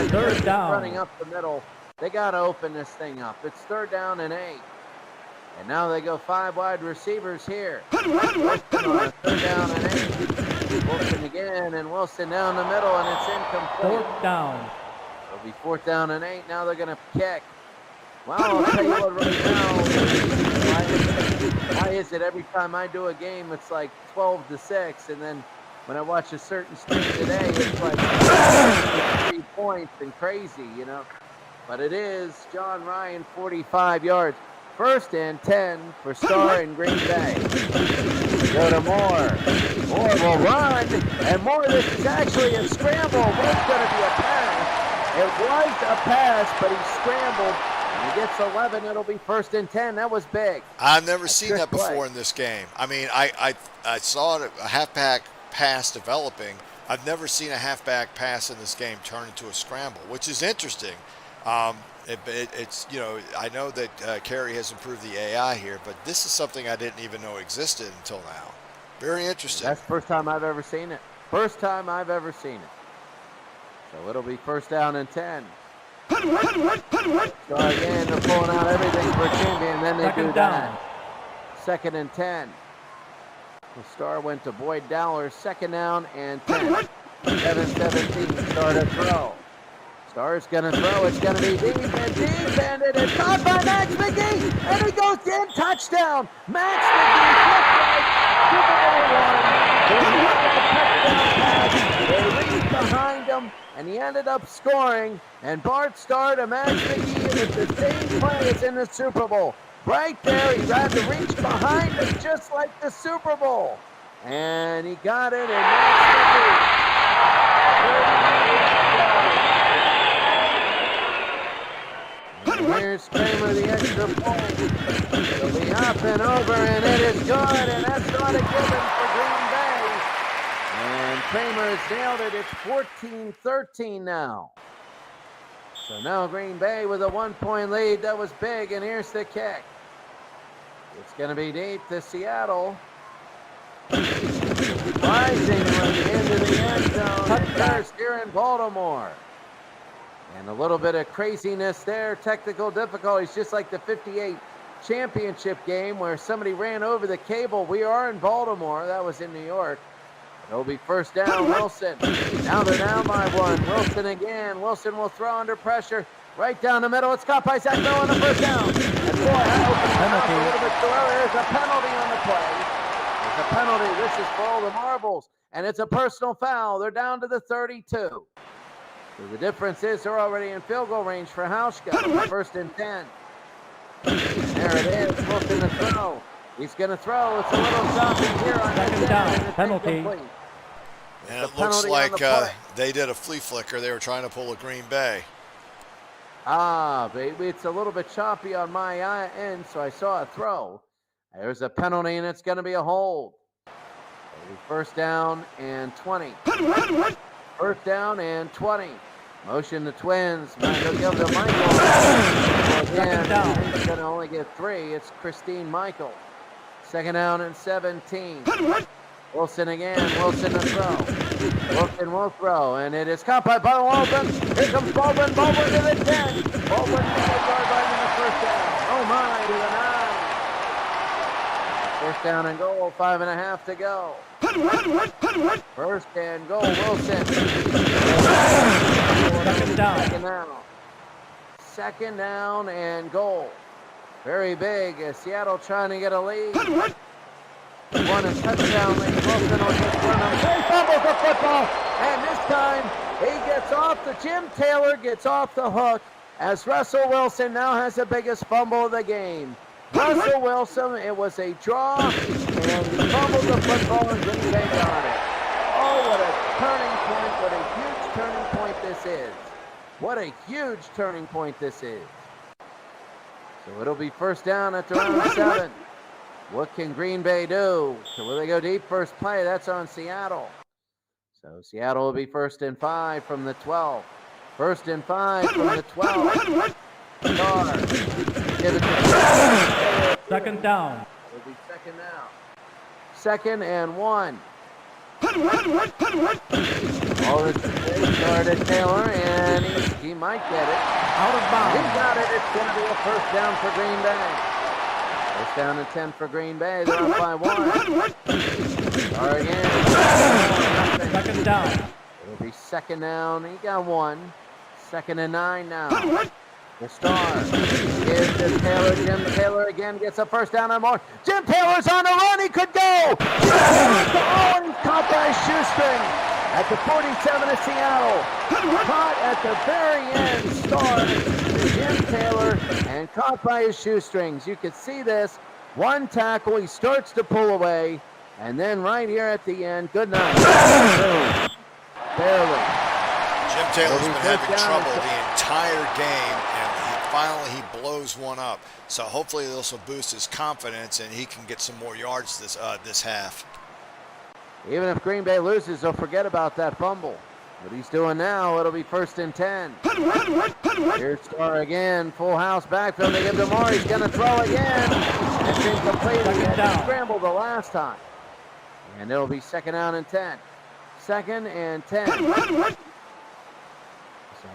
Third down. Running up the middle. They got to open this thing up. It's 3rd down and 8. And now they go 5 wide receivers here. Wilson on 3rd down and 8. Wilson again, and Wilson down the middle, and it's incomplete. 4th down. It'll be 4th down and 8. Now they're going to kick. Well, I'll tell you what right now, why is it every time I do a game, it's like 12-6, and then when I watch a certain stream today, it's like 3 points and crazy, But it is John Ryan, 45 yards. 1st and 10 for Star in Green Bay. Go to Moore. Moore will run, and Moore, this is actually a scramble. It's going to be a pass. It was a pass, but he scrambled. And he gets 11. It'll be 1st and 10. That was big. I've never seen that before in this game. I mean, I saw it, a halfback pass developing. I've never seen a halfback pass in this game turn into a scramble, which is interesting. It's I know that Kerry has improved the AI here, but this is something I didn't even know existed until now. Very interesting. That's the first time I've ever seen it. First time I've ever seen it. So it'll be 1st down and 10. So again, they're pulling out everything for Kimby, and then they do Second down. that. 2nd and 10. The Star went to Boyd Dowler. 2nd down and 10. 7-17. Star to throw. Star's going to throw. It's going to be deep, and it is caught by Max McGee, and he goes in. Touchdown. Max McGee, Super Bowl 1. They reached behind him, and he ended up scoring. And Bart Starr to Max McGee with the same play as in the Super Bowl. Right there, he had to reach behind him just like the Super Bowl. And he got it, and Max McGee. Here's Kramer, the extra point. It'll be up and over, and it is good, and that's not a given for Green Bay. And Kramer has nailed it. It's 14-13 now. So now Green Bay with a 1-point lead. That was big, and here's the kick. It's going to be deep to Seattle. Rising from the end of the end zone. And there's here in Baltimore. And a little bit of craziness there. Technical difficulties, just like the 58 championship game where somebody ran over the cable. We are in Baltimore. That was in New York. It'll be 1st down, Wilson. Now they're down by 1. Wilson again. Wilson will throw under pressure. Right down the middle. It's caught by Zach Miller on the 1st down. And boy, that opens it up a little bit too early. There's a penalty on the play. There's a penalty. This is for all the marbles. And it's a personal foul. They're down to the 32. So the difference is they're already in field goal range for Hauschka. 1st and 10. There it is. Wilson to throw. He's going to throw. It's a little choppy here on the 2nd down. Penalty. And it looks like they did a flea flicker. They were trying to pull a Green Bay. Ah, baby, it's a little bit choppy on my end, so I saw a throw. There's a penalty, and it's going to be a hold. It'll be 1st down and 20. 1st down and 20. Motion the Twins. Michael gives to Michael. Again, he's going to only get 3. It's Christine Michael. 2nd down and 17. Wilson again. Wilson to throw. Wilson will throw, and it is caught by Baldwin. Here comes Baldwin. Baldwin to the 10. Baldwin to the yard line in the 1st down. Oh my, to the 9. 1st down and goal. 5.5 to go. 1st and goal. Wilson. 2nd down. 2nd down. 2nd down and goal. Very big. Seattle trying to get a lead. 1 and touchdown lead. Wilson will just run him. He fumbles the football. And this time he gets off. Jim Taylor gets off the hook as Russell Wilson now has the biggest fumble of the game. Russell Wilson, it was a draw, and he fumbled the football and Green Bay got it. Oh, what a turning point. What a huge turning point this is. What a huge turning point this is. So it'll be 1st down at the round 7. What can Green Bay do? So will they go deep? First play, that's on Seattle. So Seattle will be 1st and 5 from the 12. 1st and 5 from the 12. Star. Give it to 2nd down. It'll be 2nd down. 2nd and 1. All this is Star to Taylor, and he might get it. Out of bounds. He got it. It's going to be a 1st down for Green Bay. 1st down and 10 for Green Bay. They're up by 1. Star again. 2nd down. It'll be 2nd down. He got 1. 2nd and 9 now. The Star gives to Taylor. Jim Taylor again gets a 1st down and more. Jim Taylor's on the run. He could go. Oh, and he's caught by a shoestring at the 47 of Seattle. Caught at the very end. Star to Jim Taylor and caught by his shoestrings. You could see this. 1 tackle. He starts to pull away. And then right here at the end, good night. Barely. Jim Taylor's been having trouble the entire game, and finally he blows one up. So hopefully this will boost his confidence, and he can get some more yards this half. Even if Green Bay loses, they'll forget about that fumble. What he's doing now, it'll be 1st and 10. Here's Star again, full house backfield. They give to Moore. He's going to throw again. It's incomplete. He scrambled the last time. And it'll be 2nd down and 10. 2nd and 10. So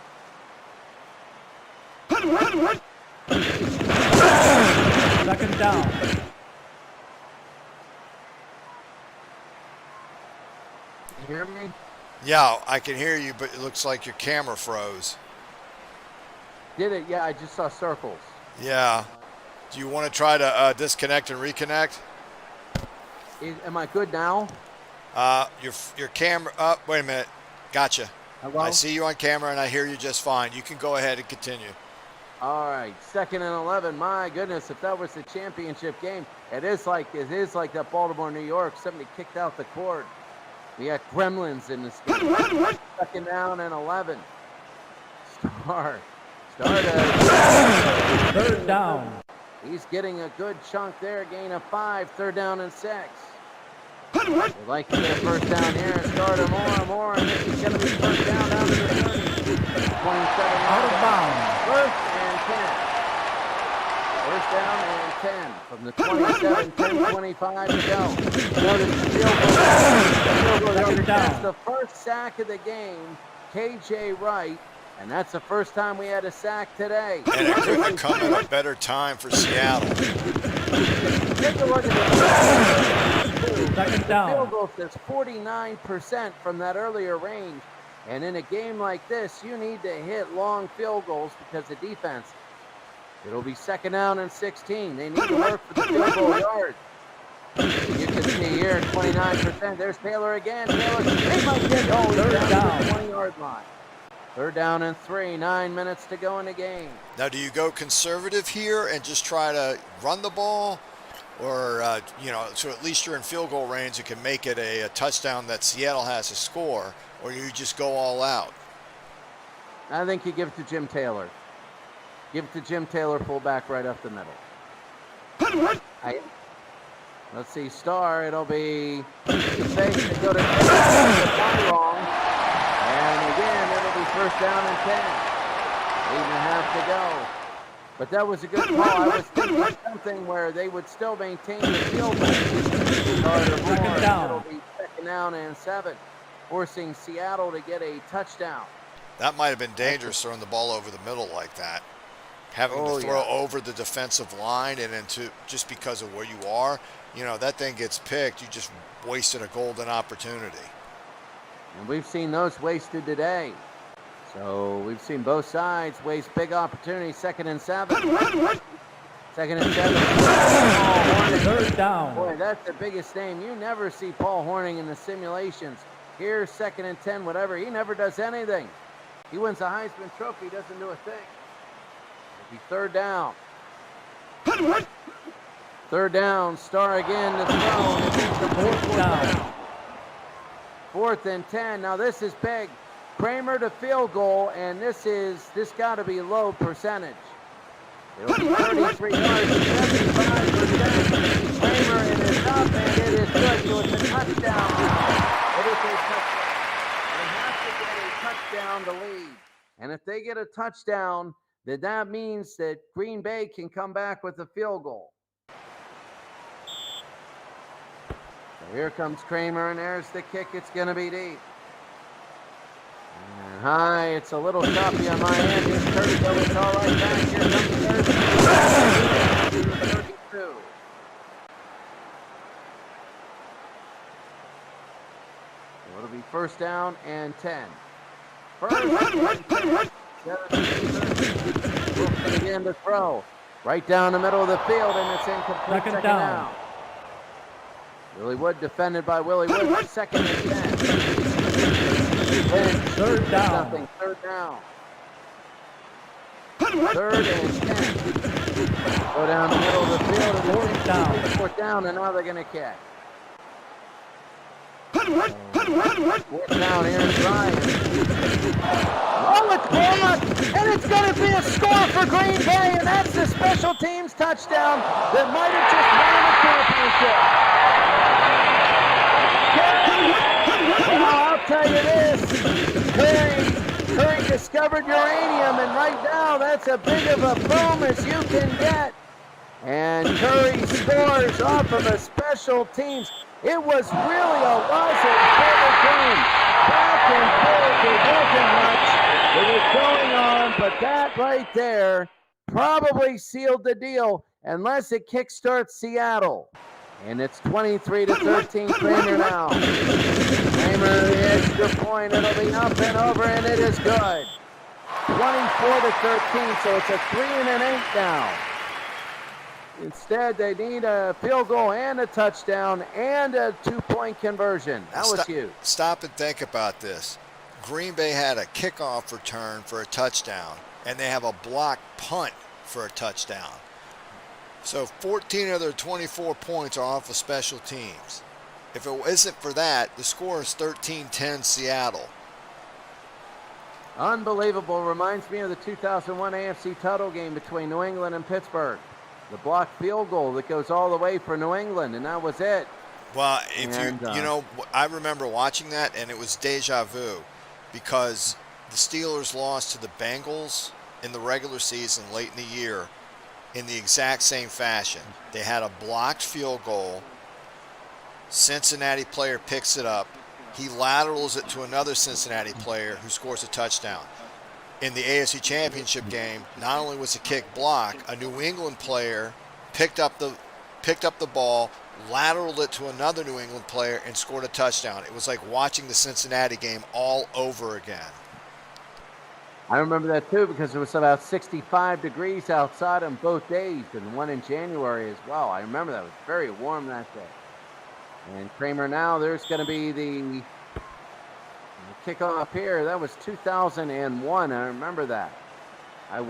You hear me? Yeah, I can hear you, but it looks like your camera froze. Did it? Yeah, I just saw circles. Yeah. Do you want to try to disconnect and reconnect? Am I good now? Your camera. Wait a minute. Gotcha. Hello? I see you on camera and I hear you just fine. You can go ahead and continue. All right, 2nd and 11. My goodness, if that was the championship game, it is like that Baltimore, New York. Somebody kicked out the cord. We got gremlins in this game. 2nd down and 11. Star to 3rd down. He's getting a good chunk there. Gain of 5. 3rd down and 6. We'd like to get a 1st down here and start more, and this is going to be 1st down to the 30. 27 Out of bounds. 1st and 10. 1st down and 10 from the 27, 10, 25 to go. Notice the field goal. Second down. That's the first sack of the game. KJ Wright. And that's the first time we had a sack today. And it couldn't have come at a better time for Seattle. Take a look at the 2nd down. field goal says 49% from that earlier range. And in a game like this, you need to hit long field goals because the defense. It'll be 2nd down and 16. They need to work for the field goal yard. You can see here 29%. There's Taylor again. Taylor, they might get 3rd down. to the 20-yard line. 3rd down and 3. 9 minutes to go in the game. Now, do you go conservative here and just try to run the ball? Or, so at least you're in field goal range and can make it a touchdown that Seattle has to score? Or you just go all out? I think you give it to Jim Taylor. Give it to Jim Taylor, fullback right up the middle. Let's see, Star. It'll be the fake to go to wrong. And again, it'll be 1st down and 10. 8.5 to go. But that was a good call. I was thinking something where they would still maintain the field goal. 2nd down. It'll be 2nd down and 7, forcing Seattle to get a touchdown. That might have been dangerous throwing the ball over the middle like that. Having to throw over the defensive line and into just because of where you are, that thing gets picked. You just wasted a golden opportunity. And we've seen those wasted today. So we've seen both sides waste big opportunities. 2nd and 7. 2nd and 7. 3rd down. Boy, that's the biggest name. You never see Paul Hornung in the simulations. Here, 2nd and 10, whatever. He never does anything. He wins the Heisman Trophy. He doesn't do a thing. It'll be 3rd down. 3rd down. Star again to throw. 4th down. 4th and 10. Now this is big. Kramer to field goal, and this got to be low percentage. It'll be 33 yards, 75%. Kramer in his up, and it is good. So it's a touchdown. It is a touchdown. They have to get a touchdown to lead. And if they get a touchdown, then that means that Green Bay can come back with a field goal. So here comes Kramer, and there's the kick. It's going to be deep. And high, it's a little choppy on my end. Here's Curtis, though it's all right back. Here comes Curtis. 32. It'll be 1st down and 10. Wilson again to throw. Right down the middle of the field, and it's incomplete. 2nd down. Willie Wood defended by Willie Wood. 2nd and 10. 3rd down. Nothing. 3rd down. 3rd and 10. Go down the middle of the field. And 4th down. 4th down, and now they're going to kick. 4th down, Aaron Bryan. Oh, it's blocked, and it's going to be a score for Green Bay, and that's the special teams touchdown that might have just won the championship. Well, I'll tell you this, Curry discovered uranium, and right now that's as big of a boom as you can get. And Curry scores off of a special teams. It was really a lousy game. Back and forth, there wasn't much that was going on, but that right there probably sealed the deal unless it kickstarts Seattle. And it's 23-13, Kramer now. Kramer point. It'll be up and over, and it is good. 24-13, so it's a 3 and an 8 now. Instead, they need a field goal and a touchdown and a 2-point conversion. That was huge. Stop and think about this. Green Bay had a kickoff return for a touchdown, and they have a blocked punt for a touchdown. So 14 of their 24 points are off of special teams. If it isn't for that, the score is 13-10 Seattle. Unbelievable. Reminds me of the 2001 AFC title game between New England and Pittsburgh. The blocked field goal that goes all the way for New England, and that was it. Well, I remember watching that, and it was deja vu because the Steelers lost to the Bengals in the regular season late in the year in the exact same fashion. They had a blocked field goal. Cincinnati player picks it up. He laterals it to another Cincinnati player who scores a touchdown. In the AFC Championship game, not only was the kick blocked, a New England player picked up the ball, lateraled it to another New England player, and scored a touchdown. It was like watching the Cincinnati game all over again. I remember that too because it was about 65 degrees outside on both days, and one in January as well. I remember that. It was very warm that day. And Kramer, now there's going to be the kickoff here. That was 2001. I remember that. And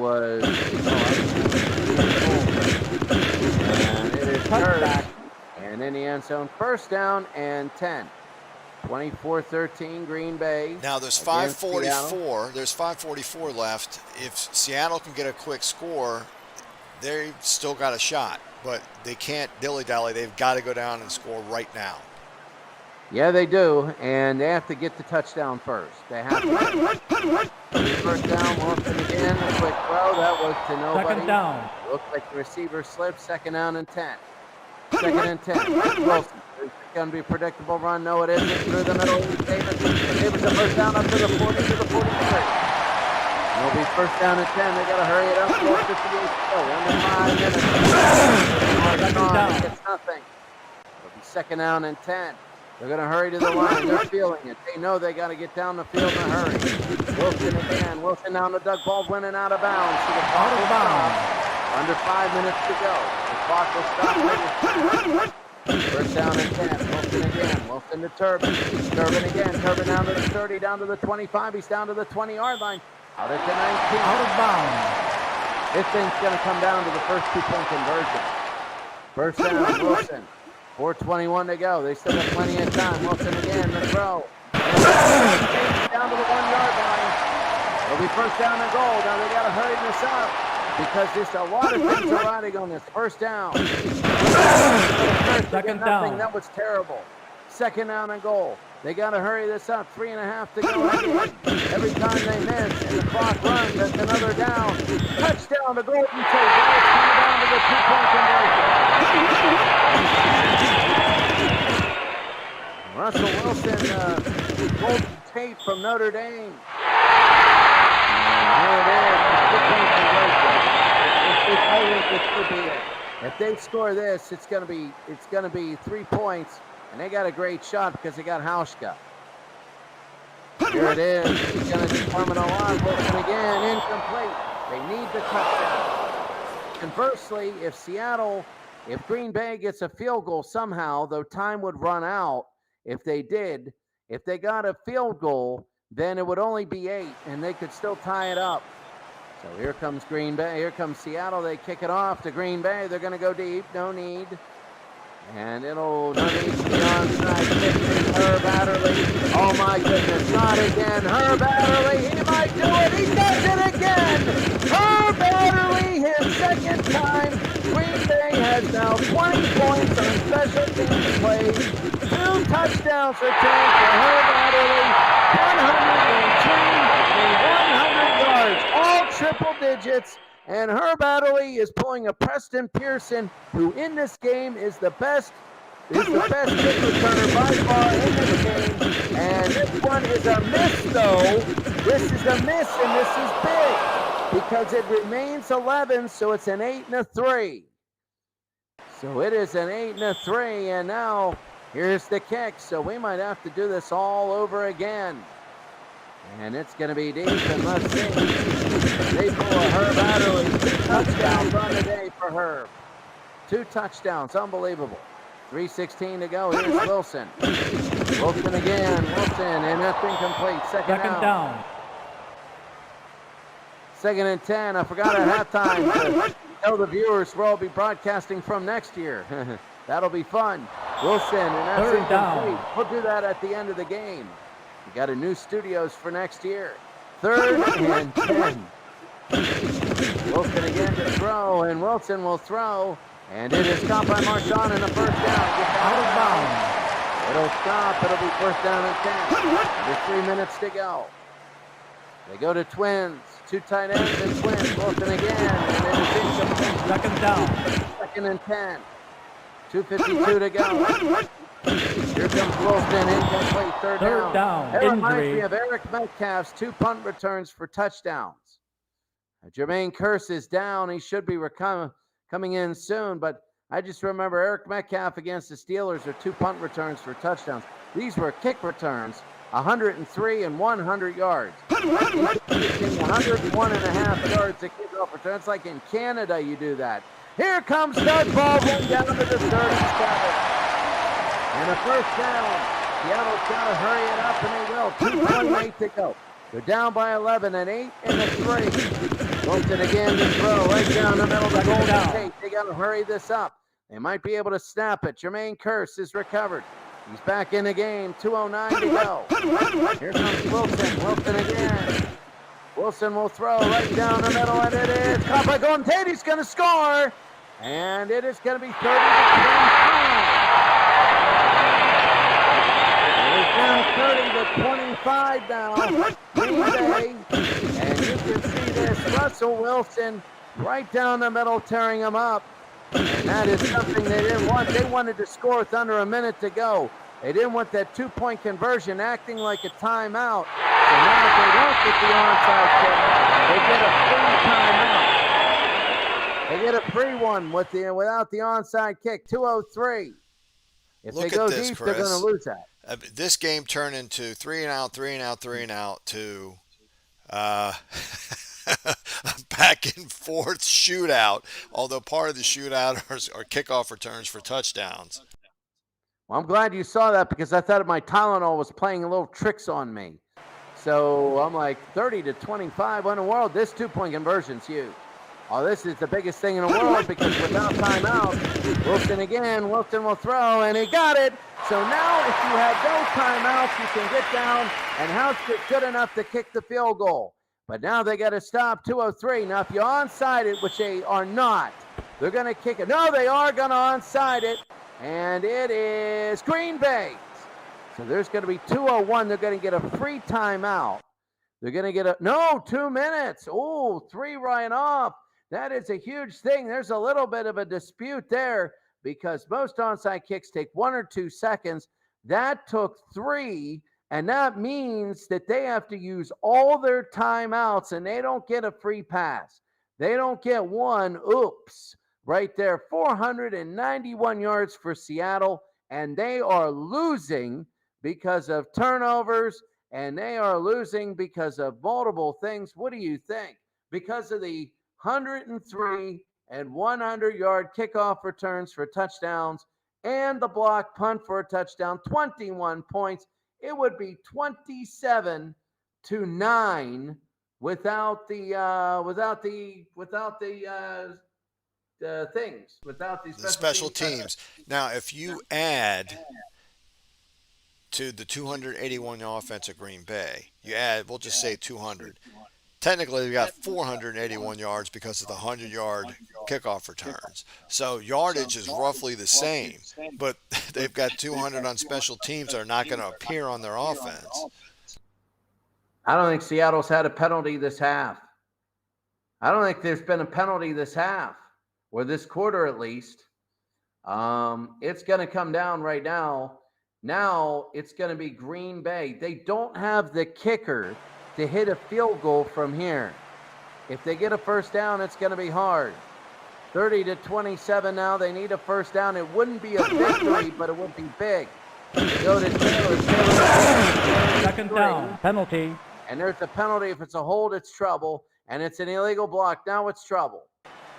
it is third and in the end zone. First down and 10. 24-13 Green Bay. Now there's 5:44. There's 5:44 left. If Seattle can get a quick score, they've still got a shot. But they can't dilly-dally. They've got to go down and score right now. Yeah, they do, and they have to get the touchdown first. They have to. First down, Wilson again, a quick throw. That was to nobody. Second down. Looks like the receiver slipped. Second down and 10. Second and 10. Wilson. Is it going to be a predictable run? No, it isn't. Through the middle. Davis a first down up to the 40 to the 43. It'll be first down and 10. They got to hurry it up. 4:58 to go. 1 to 5 minutes. Second down. It's nothing. It'll be second down and 10. They're going to hurry to the line. They're feeling it. They know they got to get down the field in a hurry. Wilson again. Wilson down to Doug Baldwin and out of bounds. So the clock will stop. Under 5 minutes to go. The clock will stop. First down and 10. Wilson again. Wilson to Turbin. Turbin again. Turbin down to the 30, down to the 25. He's down to the 20-yard line. Out at the 19. Out of bounds. This thing's going to come down to the first 2-point conversion. First down, Wilson. 4:21 to go. They still have plenty of time. Wilson again, the throw. Down to the 1-yard line. It'll be first down and goal. Now they got to hurry this up because there's a lot of things are riding on this. First down. Second down. That was terrible. Second down and goal. They got to hurry this up. 3.5 to go. Every time they miss and the clock runs, that's another down. Touchdown to Golden Tate. Coming down to the 2-point conversion. Russell Wilson, Golden Tate from Notre Dame. And here it is. If they score this, it's gonna be 3 points, and they got a great shot because they got Hauschka. Here it is. He's gonna determine a lot. Wilson again, incomplete. They need the touchdown. Conversely, if Green Bay gets a field goal somehow, though time would run out. If they got a field goal, then it would only be 8, and they could still tie it up. So here comes Green Bay. Here comes Seattle. They kick it off to Green Bay. They're going to go deep. No need. And no need to be onside. Herb Adderley. Oh, my goodness. Not again. Herb Adderley. He might do it. He does it again. Herb Adderley, his second time. Green Bay has now 20 points on special teams plays. 2 touchdowns returned for Herb Adderley. 102 and 100 yards. All triple digits. And Herb Adderley is pulling a Preston Pearson, who in this game is the best kick returner by far in this game. And this one is a miss, though. This is a miss, and this is big because it remains 11, so it's an 8-3. So it is an 8-3, and now here's the kick. So we might have to do this all over again. And it's going to be deep, and let's see. They pull a Herb Adderley. 2 touchdowns on the day for Herb. 2 touchdowns, unbelievable. 3:16 to go. Here's Wilson. Wilson again. Wilson, and that's incomplete. Second down. 2nd and 10. I forgot at halftime to tell the viewers where I'll be broadcasting from next year. That'll be fun. Wilson, and that's 3rd incomplete. down. We'll do that at the end of the game. We got a new studios for next year. 3rd and 10. Wilson again to throw, and Wilson will throw. And it is caught by Marshawn in the 1st down. Out of bounds. It'll stop. It'll be 1st down and 10. There's 3 minutes to go. They go to Twins. 2 tight ends and Twins. Wilson again. And it is incomplete. 2nd down. 2nd and 10. 2:52 to go. Here comes Wilson. Incomplete. 3rd down. That reminds me of Eric Metcalf's 2 punt returns for touchdowns. Jermaine Kearse is down. He should be coming in soon, but I just remember Eric Metcalf against the Steelers are 2 punt returns for touchdowns. These were kick returns, 103 and 100 yards. 101.5 yards a kickoff return. It's like in Canada you do that. Here comes Doug Baldwin down to the 37. And a 1st down. Seattle's got to hurry it up, and they will. 2:28 to go. They're down by 11, and 8 and a 3. Wilson again to throw right down the middle of the Golden State. They got to hurry this up. They might be able to snap it. Jermaine Kearse is recovered. He's back in the game. 2:09 to go. Here comes Wilson. Wilson again. Wilson will throw right down the middle, and it is caught by Golden State. He's going to score, and it is going to be 30 to 25 now. Green Bay, and you can see this. Russell Wilson right down the middle, tearing him up. And that is something they didn't want. They wanted to score with under a minute to go. They didn't want that 2-point conversion acting like a timeout. So now if they don't get the onside kick, they get a free timeout. They get a free one without the onside kick. 2:03. If Look they go at this, deep, Chris. they're going to lose that. This game turned into 3 and out, 3 and out, 3 and out to a back and forth shootout. Although part of the shootout are kickoff returns for touchdowns. Well, I'm glad you saw that because I thought my Tylenol was playing little tricks on me. So I'm like 30 to 25. What in the world? This 2-point conversion's huge. Oh, this is the biggest thing in the world because without timeout, Wilson again. Wilson will throw, and he got it. So now if you have no timeouts, you can get down, and House is good enough to kick the field goal. But now they got to stop. 2:03. Now, if you onside it, which they are not, they're going to kick it. No, they are going to onside it, and it is Green Bay. So there's going to be 2:01. They're going to get a free timeout. They're going to get 2 minutes. Oh, 3 right off. That is a huge thing. There's a little bit of a dispute there because most onside kicks take 1 or 2 seconds. That took 3, and that means that they have to use all their timeouts, and they don't get a free pass. They don't get one. Oops. Right there, 491 yards for Seattle, and they are losing because of turnovers, and they are losing because of multiple things. What do you think? Because of the 103 and 100-yard kickoff returns for touchdowns and the block punt for a touchdown, 21 points. It would be 27-9 without the special teams. Now, if you add to the 281 offense of Green Bay, we'll just say 200. Technically, we got 481 yards because of the 100-yard kickoff returns. So yardage is roughly the same, but they've got 200 on special teams that are not going to appear on their offense. I don't think Seattle's had a penalty this half. I don't think there's been a penalty this half, or this quarter at least. It's going to come down right now. Now it's going to be Green Bay. They don't have the kicker to hit a field goal from here. If they get a first down, it's going to be hard. 30 to 27 now. They need a first down. It wouldn't be a victory, but it would be big. Go to Taylor. Second down, penalty. And there's a penalty. If it's a hold, it's trouble. And it's an illegal block. Now it's trouble.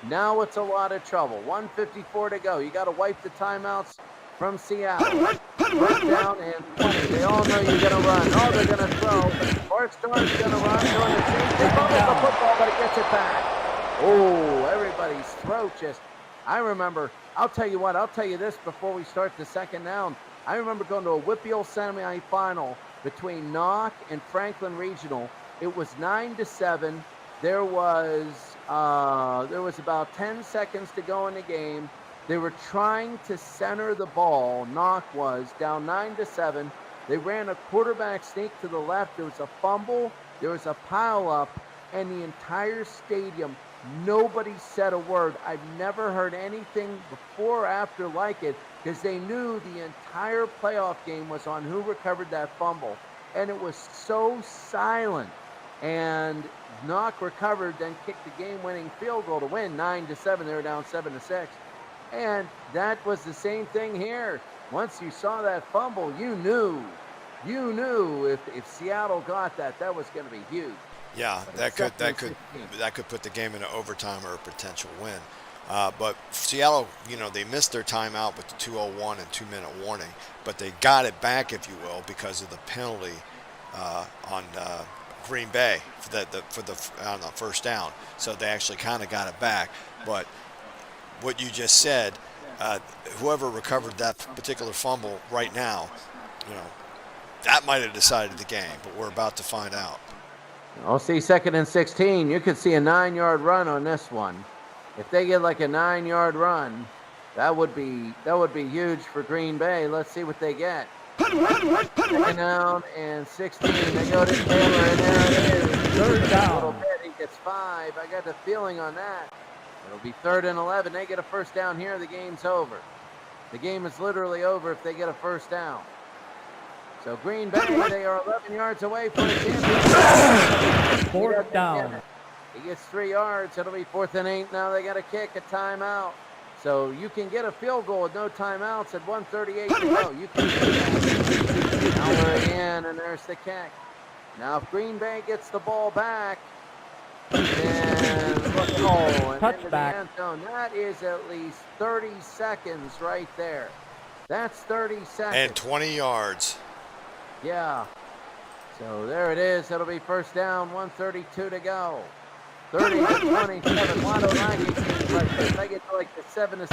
Now it's a lot of trouble. 1:54 to go. You got to wipe the timeouts from Seattle. First down and 20. They all know you're going to run. Oh, they're going to throw. Bart Starr's going to run. Doing the same thing. The football, but it gets it back. Oh, everybody's throat just. I remember. I'll tell you what. I'll tell you this before we start the second down. I remember going to a Whitfield semifinal between Knock and Franklin Regional. It was 9-7. There was about 10 seconds to go in the game. They were trying to center the ball. Knock was down 9-7. They ran a quarterback sneak to the left. There was a fumble. There was a pile up, and the entire stadium, nobody said a word. I've never heard anything before or after like it, because they knew the entire playoff game was on who recovered that fumble. And it was so silent. And Knock recovered, then kicked the game-winning field goal to win 9-7. They were down 7-6. And that was the same thing here. Once you saw that fumble, you knew if Seattle got that, that was going to be huge. Yeah, that could put the game into overtime or a potential win. But Seattle, they missed their timeout with the 2:01 and 2-minute warning, but they got it back, if you will, because of the penalty on Green Bay on the first down. So they actually kind of got it back. But what you just said, whoever recovered that particular fumble right now, that might have decided the game. But we're about to find out. I'll see 2nd and 16. You could see a 9-yard run on this one. If they get like a 9-yard run, that would be huge for Green Bay. Let's see what they get. 2nd down and 16. They go to Taylor, and there it is. 3rd down. A little bit. He gets 5. I got the feeling on that. It'll be 3rd and 11. They get a first down here. The game's over. The game is literally over if they get a first down. So Green Bay, they are 11 yards away from the championship. 4th down. He gets 3 yards. It'll be 4th and 8. Now they got to kick a timeout. So you can get a field goal with no timeouts at 1:38 to go. You can do that. Now we're in, and there's the kick. Now if Green Bay gets the ball back, then look, and into the end zone. That is at least 30 seconds right there. That's 30 seconds. And 20 yards. Yeah. So there it is. It'll be first down, 1:32 to go. 30-27. Wando Nagy seems like this. They get to like the 7-6.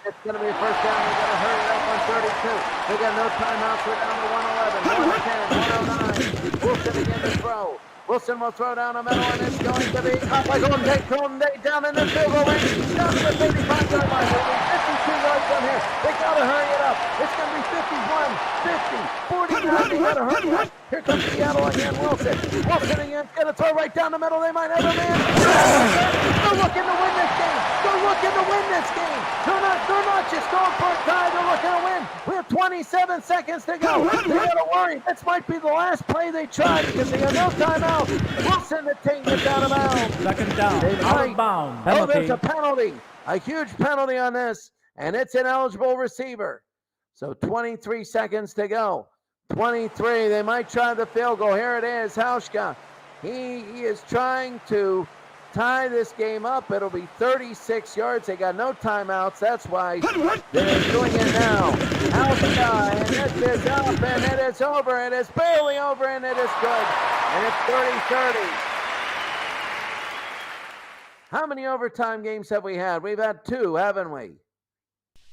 It's going to be a first down. They got to hurry it up. 1:32. They got no timeouts. We're down to 1:11. 1:10. 1:09. Wilson again to throw. Wilson will throw down the middle, and it's going to be caught by Golden Tate down in the field goal range, down to the 35-yard line. It'll be 52 yards from here. They got to hurry it up. It's going to be 51, 50, 49. They got to hurry up. Here comes Seattle again. Wilson again, going to throw right down the middle. They might have a man. They're looking to win this game. They're not just going for a tie. They're looking to win. We have 27 seconds to go. They got to worry. This might be the last play they try because they have no timeout. Wilson, the team gets out of bounds. 2nd down. Out of bounds. Oh, there's a penalty. A huge penalty on this, and it's an eligible receiver. So 23 seconds to go. 23. They might try the field goal. Here it is. Hauschka. He is trying to tie this game up. It'll be 36 yards. They got no timeouts. That's why they're doing it now. Hauschka, and it is up, and it is over. It is barely over, and it is good. And it's 30-30. How many overtime games have we had? We've had 2, haven't we?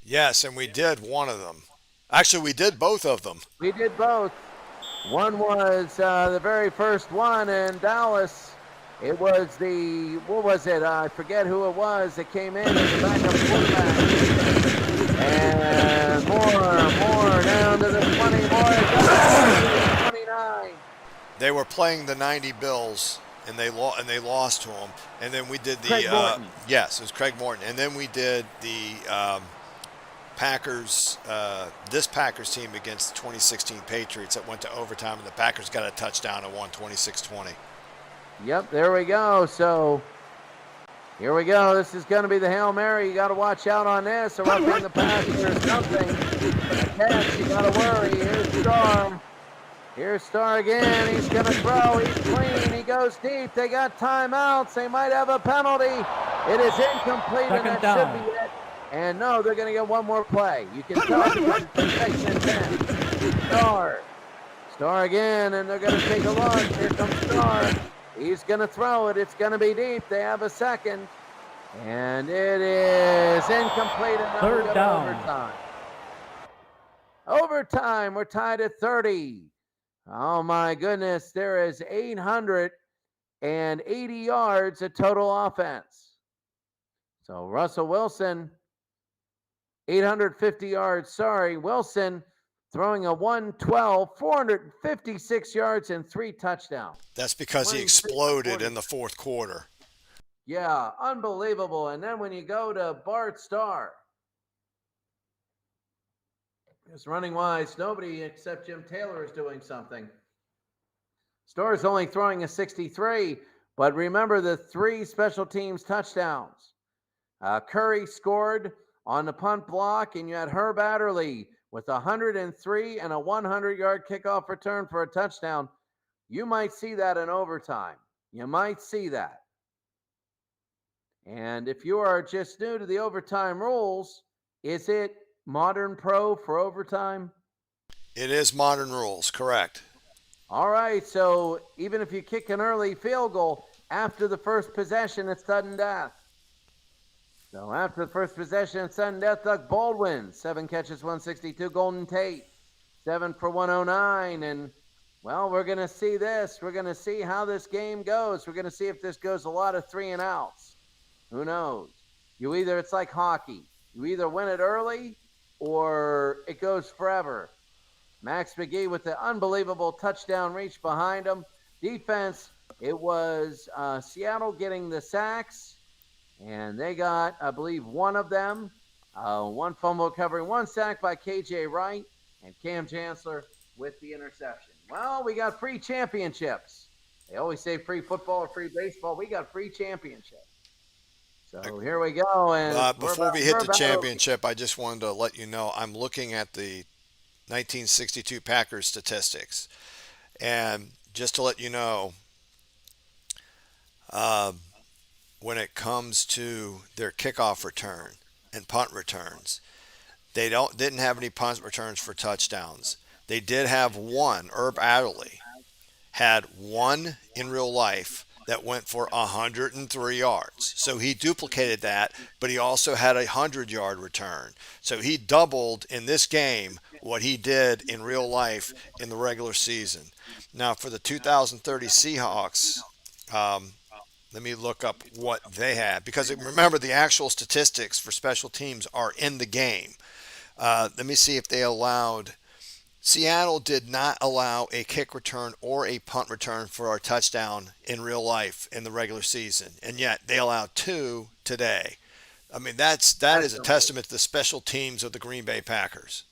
Yes, and we did one of them. Actually, we did both of them. We did both. One was the very first one in Dallas. It was I forget who it was that came in as a backup quarterback. And more down to the 20, more down to the 29. They were playing the 90 Bills, and they lost to them. And then we did Craig Morton. Yes, it was Craig Morton. And then we did the Packers, this Packers team against the 2016 Patriots that went to overtime, and the Packers got a touchdown and won 26-20. Yep, there we go. So here we go. This is going to be the Hail Mary. You got to watch out on this. A roughing the passer or something. A catch, you got to worry. Here's Starr. Here's Starr again. He's going to throw. He's clean. He goes deep. They got timeouts. They might have a penalty. It is incomplete, and that should be it. And no, they're going to get one more play. You can tell because it's in section 10. Starr again, and they're going to take a look. Here comes Starr. He's going to throw it. It's going to be deep. They have a second. And it is incomplete. And third down. Overtime. Overtime. We're tied at 30. Oh, my goodness. There is 880 yards of total offense. So Russell Wilson, 850 yards. Wilson throwing a 112, 456 yards and 3 touchdowns. That's because he exploded in the fourth quarter. Yeah, unbelievable. And then when you go to Bart Starr, just running wise, nobody except Jim Taylor is doing something. Starr is only throwing a 63, but remember the 3 special teams touchdowns. Curry scored on the punt block, and you had Herb Adderley with 103 and a 100-yard kickoff return for a touchdown. You might see that in overtime. You might see that. And if you are just new to the overtime rules, is it modern pro for overtime? It is modern rules, correct. All right, so even if you kick an early field goal, after the first possession, it's sudden death. So after the first possession, it's sudden death. Doug Baldwin, 7 catches, 162. Golden Tate, 7 for 109. And, well, we're going to see this. We're going to see how this game goes. We're going to see if this goes a lot of 3 and outs. Who knows? It's like hockey. You either win it early or it goes forever. Max McGee with the unbelievable touchdown reach behind him. Defense, it was Seattle getting the sacks, and they got, I believe, one of them. 1 fumble recovery, 1 sack by K.J. Wright, and Cam Chancellor with the interception. Well, we got free championships. They always say free football or free baseball. We got free championships. So here we go. And before we hit the championship, I just wanted to let you know I'm looking at the 1962 Packers statistics. And just to let you know, when it comes to their kickoff return and punt returns, they didn't have any punt returns for touchdowns. They did have one. Herb Adderley had one in real life that went for 103 yards. So he duplicated that, but he also had a 100-yard return. So he doubled in this game what he did in real life in the regular season. Now for the 2030 Seahawks, let me look up what they had, because remember the actual statistics for special teams are in the game. Let me see if they allowed. Seattle did not allow a kick return or a punt return for our touchdown in real life in the regular season, and yet they allowed 2 today. I mean, that is a testament to the special teams of the Green Bay Packers.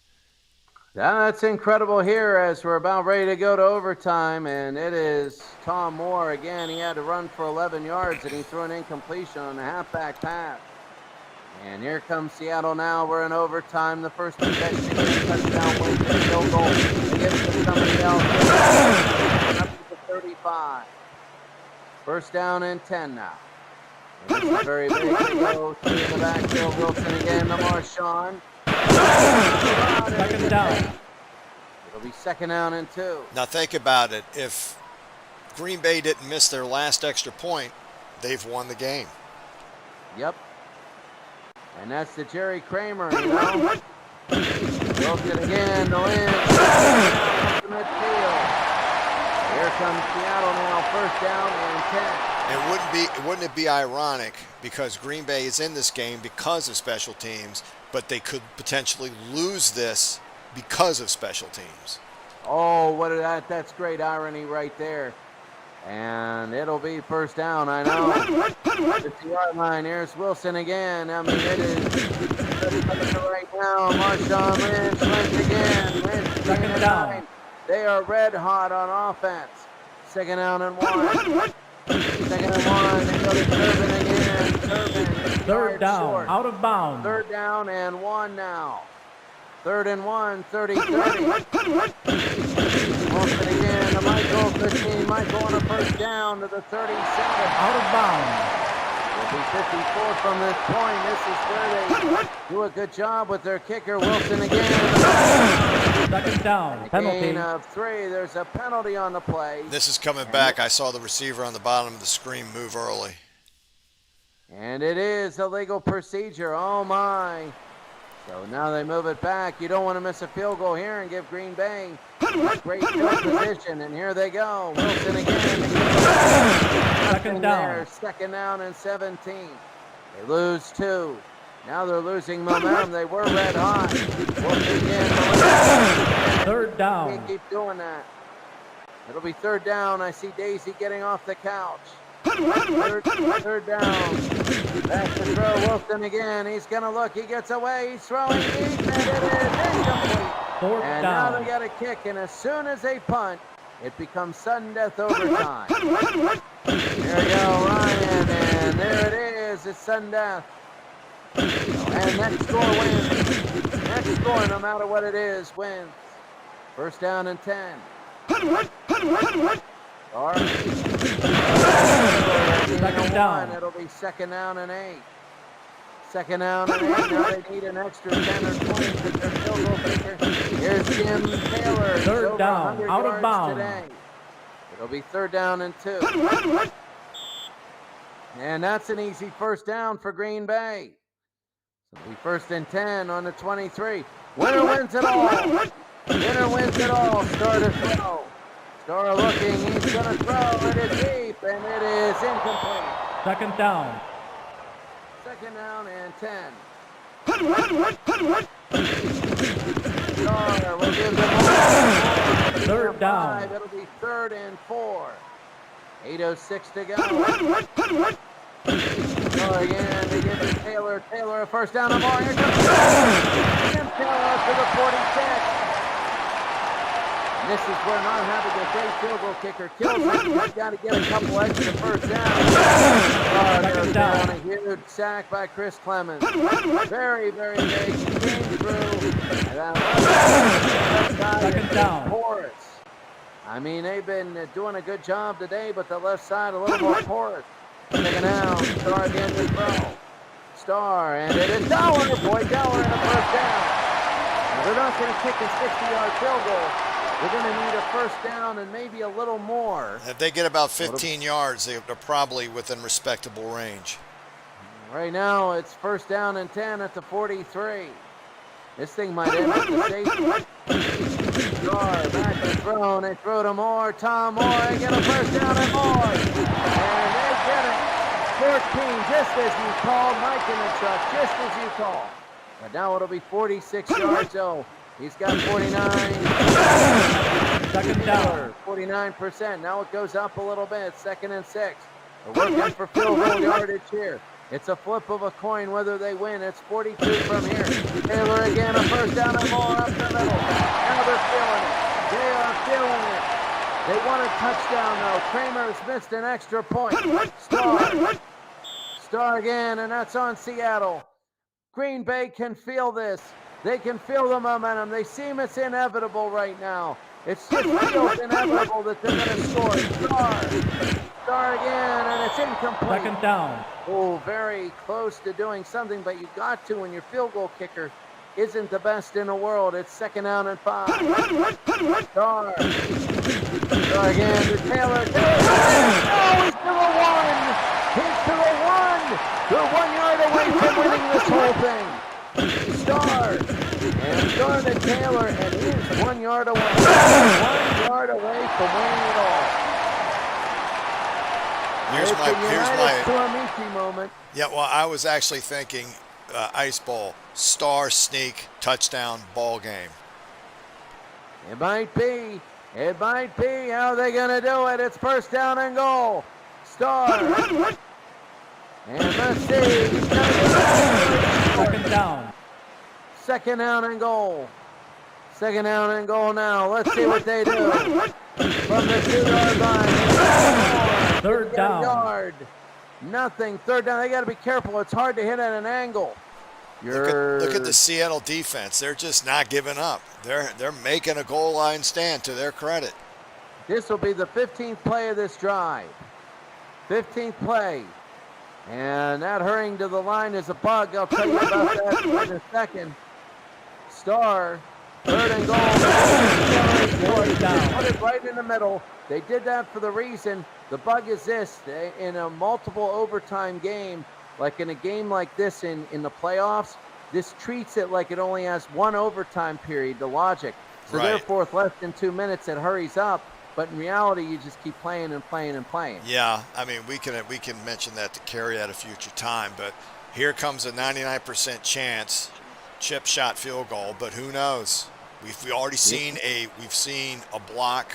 That's incredible here as we're about ready to go to overtime, and it is Tom Moore again. He had to run for 11 yards, and he threw an incompletion on a halfback pass. And here comes Seattle now. We're in overtime. The first possession, touchdown, wins the field goal. They give it to somebody else. Up to the 35. First down and 10 now. And this is very big. Go to the backfield. Wilson again to Marshawn. Second down. It'll be second down and 2. Now think about it. If Green Bay didn't miss their last extra point, they've won the game. Yep. And that's the Jerry Kramer, you know. Wilson again to Lynch. Midfield. Here comes Seattle now, first down and 10. And wouldn't it be ironic, because Green Bay is in this game because of special teams, but they could potentially lose this because of special teams? Oh, that's great irony right there. And it'll be first down, I know. It's the yard line. Here's Wilson again. I mean, it is right now. Marshawn Lynch again. Lynch second down. They are red hot on offense. Second down and 1. Second and 1. They go to Turbin again. Turbin. Third down, short. out of bounds. Third down and 1 now. Third and 1, 30-30. Wilson again. first down to the 37. Out of bounds. It'll be 54 from this point. This is where they do a good job with their kicker, Wilson again. Second down. Penalty. Gain of 3. There's a penalty on the play. This is coming back. I saw the receiver on the bottom of the screen move early. And it is a legal procedure. Oh, my. So now they move it back. You don't want to miss a field goal here and give Green Bay a great field position. And here they go. Wilson again. Second down. Second down and 17. They lose 2. Now they're losing momentum. They were red hot. Wilson again. Third down. Can't keep doing that. It'll be third down. I see Daisy getting off the couch. Third down. Back to throw. Wilson again. He's going to look. He gets away. He's throwing deep, and it is incomplete. Fourth And down. now they got a kick, and as soon as they punt, it becomes sudden death overtime. There we go, Ryan, and there it is. It's sudden death. And next score wins. Next score, no matter what it is, wins. First down and 10. Second down. It'll be second down and 8. Second down and 8. Now they need an extra 10 or 20 to their field goal kicker. Here's Jim Taylor. He's Third over down, 100 out of yards bounds. today. It'll be third down and 2. And that's an easy first down for Green Bay. So it'll be first and 10 on the 23. Winner wins it all. Winner wins it all. Star to throw. Star looking. He's going to throw. It is deep, and it is incomplete. Second down. Second down and 10. Star will give them all. Third down. It'll be third and 4. 8:06 to go. Star again. They give it Taylor. Taylor a first down and more. Here comes Jim Taylor to the 46. And this is where not having a great field goal kicker kills him. He's got to get a couple extra first downs. Second down. A huge sack by Chris Clemens. Very, very big. He came through. And Second down. Porous. I mean, they've been doing a good job today, but the left side a little more porous. Taking out. Star again to throw. Star, and it is Dollar. Boy, Dollar in a first down. Now, they're not going to kick a 60-yard field goal. They're going to need a first down and maybe a little more. If they get about 15 yards, they're probably within respectable range. Right now, it's first down and 10 at the 43. This thing might end up the safety. Star back to throw, and they throw to Moore. Tom Moore, they get a first down and more. And they get it. 14, just as you called. Mike in the truck, just as you called. But now it'll be 46 yards, so he's got 49. Second down. 49%. Now it goes up a little bit. Second and 6. They're working for field goal yardage here. It's a flip of a coin whether they win. It's 42 from here. Taylor again, a first down and more up the middle. Now they're feeling it. They are feeling it. They want a touchdown, though. Kramer has missed an extra point. Star again, and that's on Seattle. Green Bay can feel this. They can feel the momentum. They seem it's inevitable right now. It just feels inevitable that they're going to score. Star again, and it's incomplete. Second down. Oh, very close to doing something, but you got to when your field goal kicker isn't the best in the world. It's second down and 5. Star again to Taylor. Oh, he's to the 1. He's to the 1. They're 1 yard away from winning this whole thing. Star. And Star to Taylor, and he is 1 yard away. 1 yard away from winning it all. Here's it's my Tuamiki moment. Yeah, well, I was actually thinking ice ball, star sneak touchdown ball game. It might be. It might be. How are they going to do it? It's first down and goal. Star. And let's see. Second down. Second down and goal. Second down and goal now. Let's see what they do. From the 2-yard line. Third down. Yard. Nothing. Third down. They got to be careful. It's hard to hit at an angle. Look at the Seattle defense. They're just not giving up. They're making a goal line stand to their credit. This will be the 15th play of this drive. 15th play. And that hurrying to the line is a bug. I'll tell you about that in a second. Star, 3rd and goal. Put it right in the middle. They did that for the reason. The bug is this. In a multiple overtime game, like in a game like this in the playoffs, this treats it like it only has one overtime period, the logic. So therefore, with less than 2 minutes, it hurries up. But in reality, you just keep playing and playing and playing. Yeah, I mean, we can mention that to carry at a future time, but here comes a 99% chance chip shot field goal, but who knows? We've already seen a block.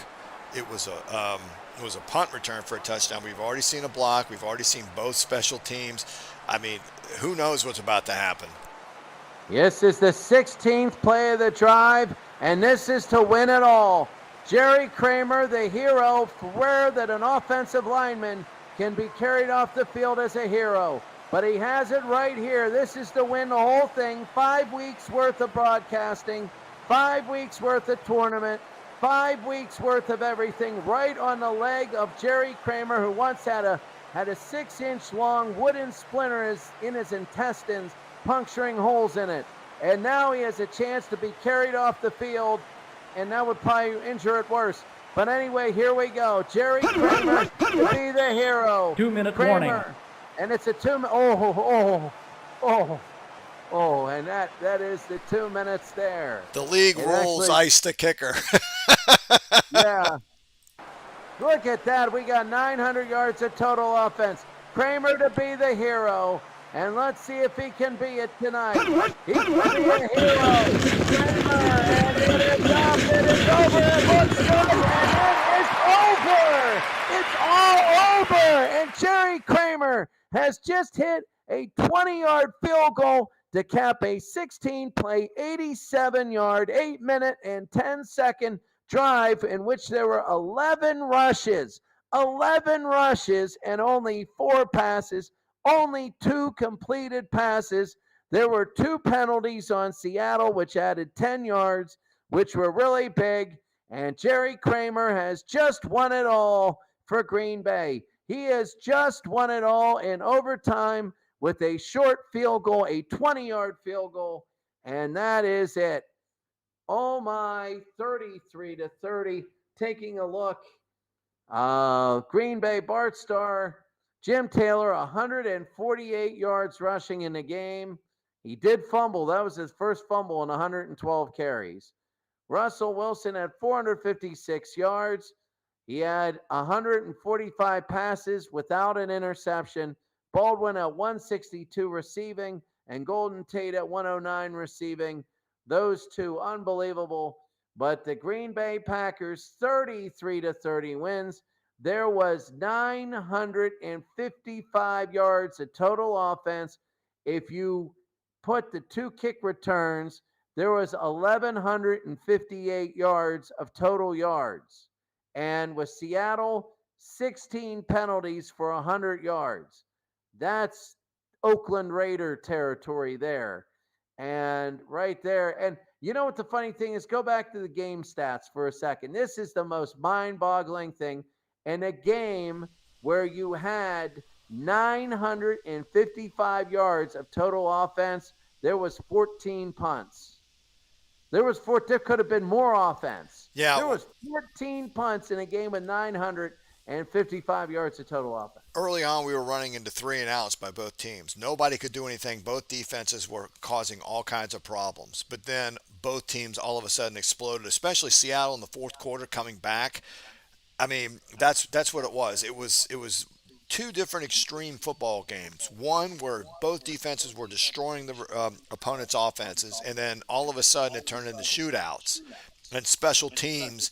It was a punt return for a touchdown. We've already seen a block. We've already seen both special teams. I mean, who knows what's about to happen? This is the 16th play of the drive, and this is to win it all. Jerry Kramer, the hero, rare that an offensive lineman can be carried off the field as a hero. But he has it right here. This is to win the whole thing. 5 weeks worth of broadcasting, 5 weeks worth of tournament, 5 weeks worth of everything right on the leg of Jerry Kramer, who once had a 6-inch long wooden splinter in his intestines, puncturing holes in it. And now he has a chance to be carried off the field, and that would probably injure it worse. But anyway, here we go. Jerry Kramer to be the hero. 2-minute warning. And it's a 2 minute. And that is the 2 minutes there. The league rules ice the kicker. Yeah. Look at that. We got 900 yards of total offense. Kramer to be the hero. And let's see if he can be it tonight. He can be a hero. Kramer, and it is up. It is over. It looks good. And it is over. It's all over. And Jerry Kramer has just hit a 20-yard field goal to cap a 16-play, 87-yard, 8-minute, and 10-second drive in which there were 11 rushes. 11 rushes and only 4 passes. Only 2 completed passes. There were 2 penalties on Seattle, which added 10 yards, which were really big. And Jerry Kramer has just won it all for Green Bay. He has just won it all in overtime with a short field goal, a 20-yard field goal. And that is it. Oh my, 33-30. Taking a look. Green Bay, Bart Starr. Jim Taylor, 148 yards rushing in the game. He did fumble. That was his first fumble on 112 carries. Russell Wilson had 456 yards. He had 145 passes without an interception. Baldwin at 162 receiving, and Golden Tate at 109 receiving. Those two unbelievable. But the Green Bay Packers, 33-30 wins. There was 955 yards of total offense. If you put the 2 kick returns, there was 1,158 yards of total yards. And with Seattle, 16 penalties for 100 yards. That's Oakland Raider territory there. And right there. And you know what the funny thing is? Go back to the game stats for a second. This is the most mind-boggling thing. In a game where you had 955 yards of total offense, there was 14 punts. There could have been more offense. Yeah. There was 14 punts in a game with 955 yards of total offense. Early on, we were running into 3 and outs by both teams. Nobody could do anything. Both defenses were causing all kinds of problems. But then both teams all of a sudden exploded, especially Seattle in the fourth quarter coming back. I mean, that's what it was. It was 2 different extreme football games. One where both defenses were destroying the opponent's offenses, and then all of a sudden it turned into shootouts and special teams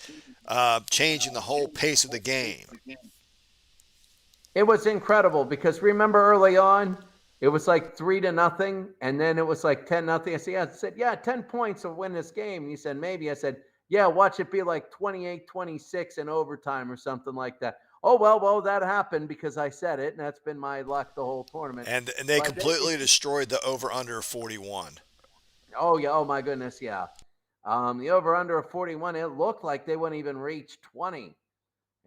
changing the whole pace of the game. It was incredible because remember early on, it was like 3-0, and then it was like 10-0. I said, 10 points will win this game. And you said, maybe. I said, yeah, watch it be like 28-26 in overtime or something like that. Oh, well, that happened because I said it, and that's been my luck the whole tournament. And they completely destroyed the over-under of 41. Oh, yeah. Oh, my goodness, yeah. The over-under of 41, it looked like they wouldn't even reach 20.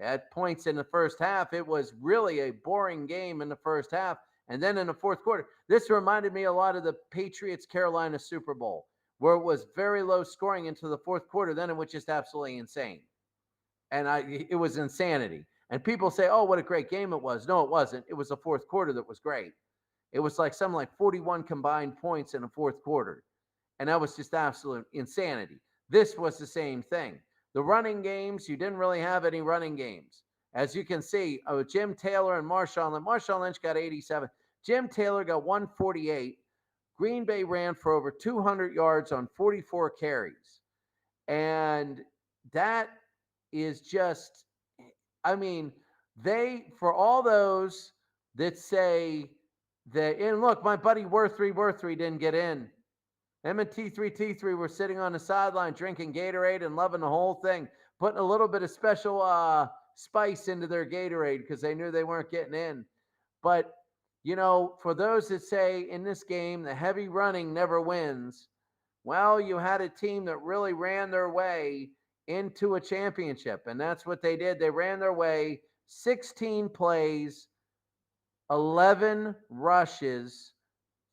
At points in the first half, it was really a boring game in the first half. And then in the fourth quarter, this reminded me a lot of the Patriots Carolina Super Bowl, where it was very low scoring into the fourth quarter. Then it was just absolutely insane. And it was insanity. And people say, oh, what a great game it was. No, it wasn't. It was the fourth quarter that was great. It was like something like 41 combined points in the fourth quarter. And that was just absolute insanity. This was the same thing. The running games, you didn't really have any running games. As you can see, Jim Taylor and Marshawn Lynch. Marshawn Lynch got 87. Jim Taylor got 148. Green Bay ran for over 200 yards on 44 carries. And that is just, I mean, for all those that say that, and look, my buddy Worthy didn't get in. Him and T3 were sitting on the sideline drinking Gatorade and loving the whole thing, putting a little bit of special spice into their Gatorade because they knew they weren't getting in. But, for those that say in this game, the heavy running never wins, well, you had a team that really ran their way into a championship, and that's what they did. They ran their way 16 plays, 11 rushes,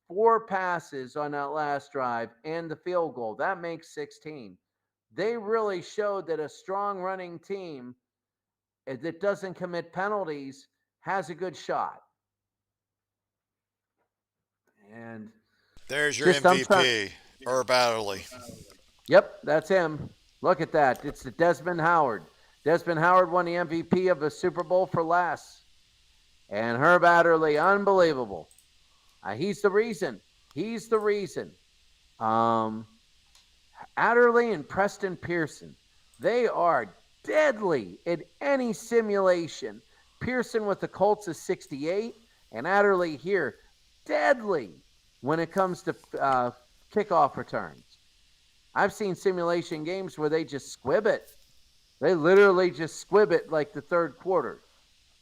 4 passes on that last drive, and the field goal. That makes 16. They really showed that a strong running team that doesn't commit penalties has a good shot. And there's your MVP, Herb Adderley. Yep, that's him. Look at that. It's Desmond Howard. Desmond Howard won the MVP of the Super Bowl for less. And Herb Adderley, unbelievable. He's the reason. Adderley and Preston Pearson, they are deadly in any simulation. Pearson with the Colts is 68, and Adderley here, deadly when it comes to kickoff returns. I've seen simulation games where they just squib it. They literally just squib it like the third quarter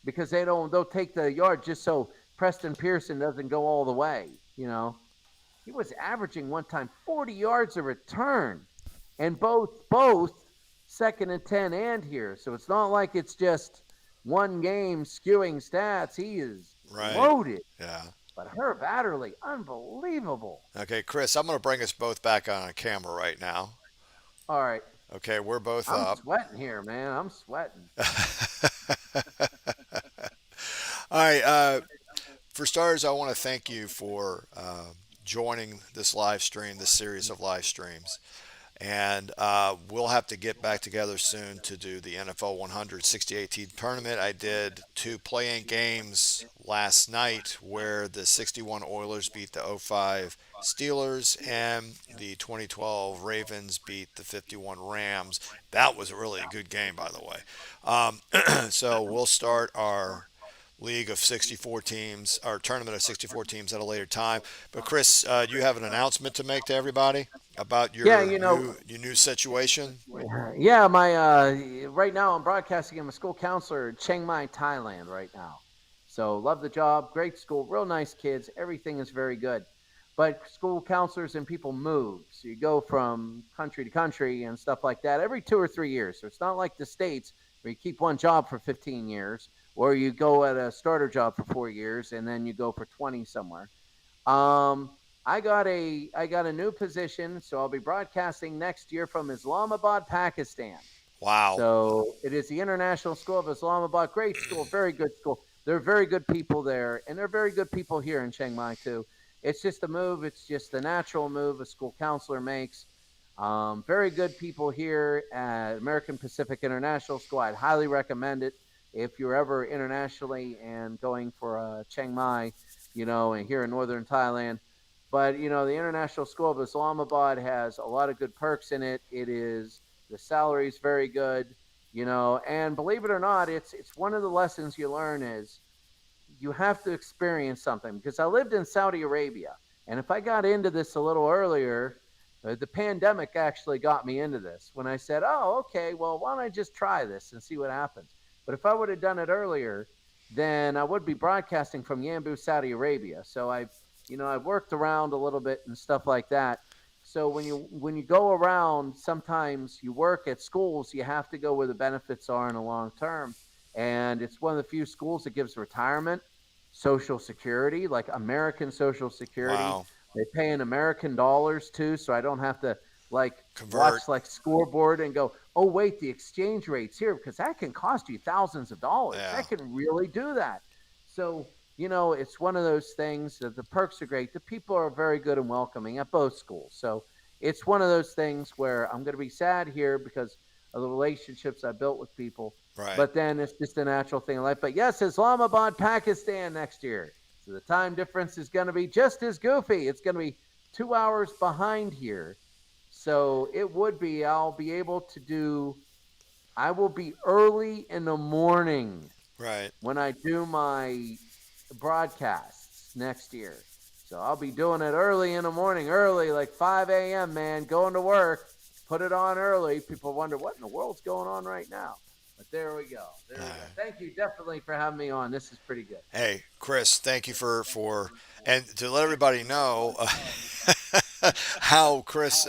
because they'll take the yard just so Preston Pearson doesn't go all the way, He was averaging one time 40 yards a return, and both second and 10 and here. So it's not like it's just one game skewing stats. He is loaded. Yeah. But Herb Adderley, unbelievable. Okay, Chris, I'm going to bring us both back on camera right now. All right. Okay, we're both I'm up. sweating here, man. I'm sweating. All right. For starters, I want to thank you for joining this live stream, this series of live streams. And we'll have to get back together soon to do the NFL 100 60-18 tournament. I did 2 play-in games last night where the 61 Oilers beat the 05 Steelers and the 2012 Ravens beat the 51 Rams. That was a really good game, by the way. So we'll start our league of 64 teams, our tournament of 64 teams at a later time. But Chris, you have an announcement to make to everybody about your new situation? Yeah, right now I'm broadcasting. I'm a school counselor in Chiang Mai, Thailand right now. So love the job, great school, real nice kids. Everything is very good. But school counselors and people move. So you go from country to country and stuff like that every 2 or 3 years. So it's not like the States where you keep one job for 15 years or you go at a starter job for 4 years and then you go for 20 somewhere. I got a new position, so I'll be broadcasting next year from Islamabad, Pakistan. Wow. So it is the International School of Islamabad. Great school, very good school. They're very good people there, and they're very good people here in Chiang Mai too. It's just a move. It's just the natural move a school counselor makes. Very good people here at American Pacific International School. I'd highly recommend it if you're ever internationally and going for Chiang Mai, and here in northern Thailand. But, the International School of Islamabad has a lot of good perks in it. The salary is very good, and believe it or not, it's one of the lessons you learn is you have to experience something. Because I lived in Saudi Arabia, and if I got into this a little earlier, the pandemic actually got me into this when I said, oh, okay, well, why don't I just try this and see what happens? But if I would have done it earlier, then I would be broadcasting from Yanbu, Saudi Arabia. So I've worked around a little bit and stuff like that. So when you go around, sometimes you work at schools, you have to go where the benefits are in the long term. and it's one of the few schools that gives retirement, Social Security, like American Social Security. Wow. They pay in American dollars too, so I don't have to like Convert. watch like scoreboard and go, oh wait, the exchange rate's here, because that can cost you thousands of dollars. Yeah. That can really do that. So it's one of those things that the perks are great. The people are very good and welcoming at both schools. So it's one of those things where I'm going to be sad here because of the relationships I built with people. Right. But then it's just a natural thing in life. But yes, Islamabad, Pakistan next year. So the time difference is going to be just as goofy. It's going to be 2 hours behind here. So it would be, I will be early in the morning Right. when I do my broadcasts next year. So I'll be doing it early in the morning, early, like 5 a.m., man, going to work, put it on early. People wonder what in the world's going on right now. But there we go. There we go. Thank you definitely for having me on. This is pretty good. Hey, Chris, thank you for and to let everybody know how Chris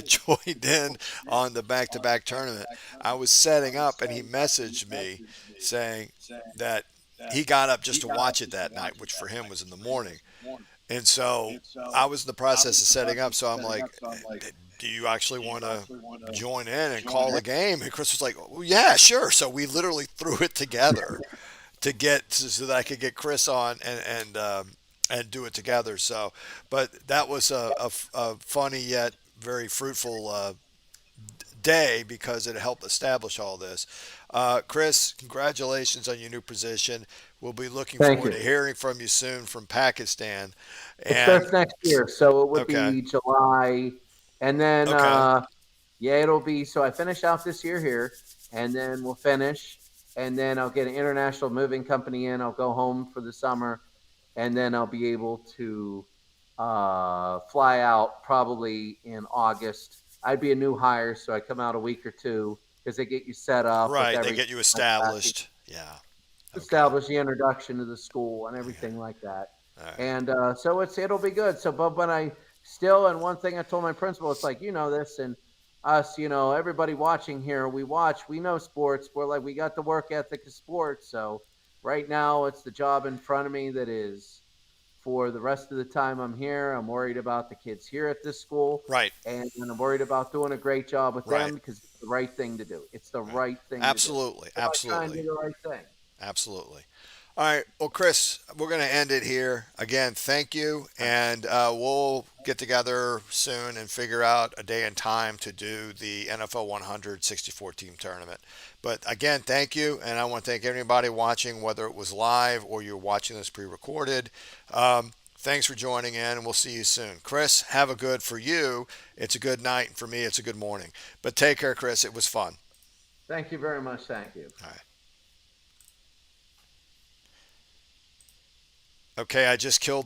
joined in on the back-to-back tournament. I was setting up, and he messaged me saying that he got up just to watch it that night, which for him was in the morning. And so I was in the process of setting up. So I'm like, do you actually want to join in and call the game? And Chris was like, well, yeah, sure. So we literally threw it together so that I could get Chris on and do it together. So, but that was a funny yet very fruitful day because it helped establish all this. Chris, congratulations on your new position. We'll be looking Thank forward you. to hearing from you soon from Pakistan. It And starts next year, so it would okay, be July. And then, okay, yeah, it'll be, so I finish out this year here, and then we'll finish, and then I'll get an international moving company in. I'll go home for the summer, and then I'll be able to fly out probably in August. I'd be a new hire, so I come out a week or two because they get you set up with right. They everything get you like that. established. Yeah. Okay. Establish the introduction to the school and Okay. everything like that. All right. And so it'll be good. So, but when I still, and one thing I told my principal, it's like, this, and us, everybody watching here, we know sports. We're like, we got the work ethic of sports. So right now it's the job in front of me that is for the rest of the time I'm here. I'm worried about the kids here at this school. Right. And I'm worried about doing a great job with Right. them because it's the right thing to do. It's the Right. right thing Absolutely. to do. So I try and Absolutely. do the right thing. Absolutely. All right. Well, Chris, we're going to end it here. Again, thank you. And we'll get together soon and figure out a day and time to do the NFL 100 64 team tournament. But again, thank you. And I want to thank everybody watching, whether it was live or you're watching this pre recorded. Thanks for joining in, and we'll see you soon. Chris, have a good for you. It's a good night, and for me, it's a good morning. But take care, Chris. It was fun. Thank you very much. Thank you. All right. Okay, I just killed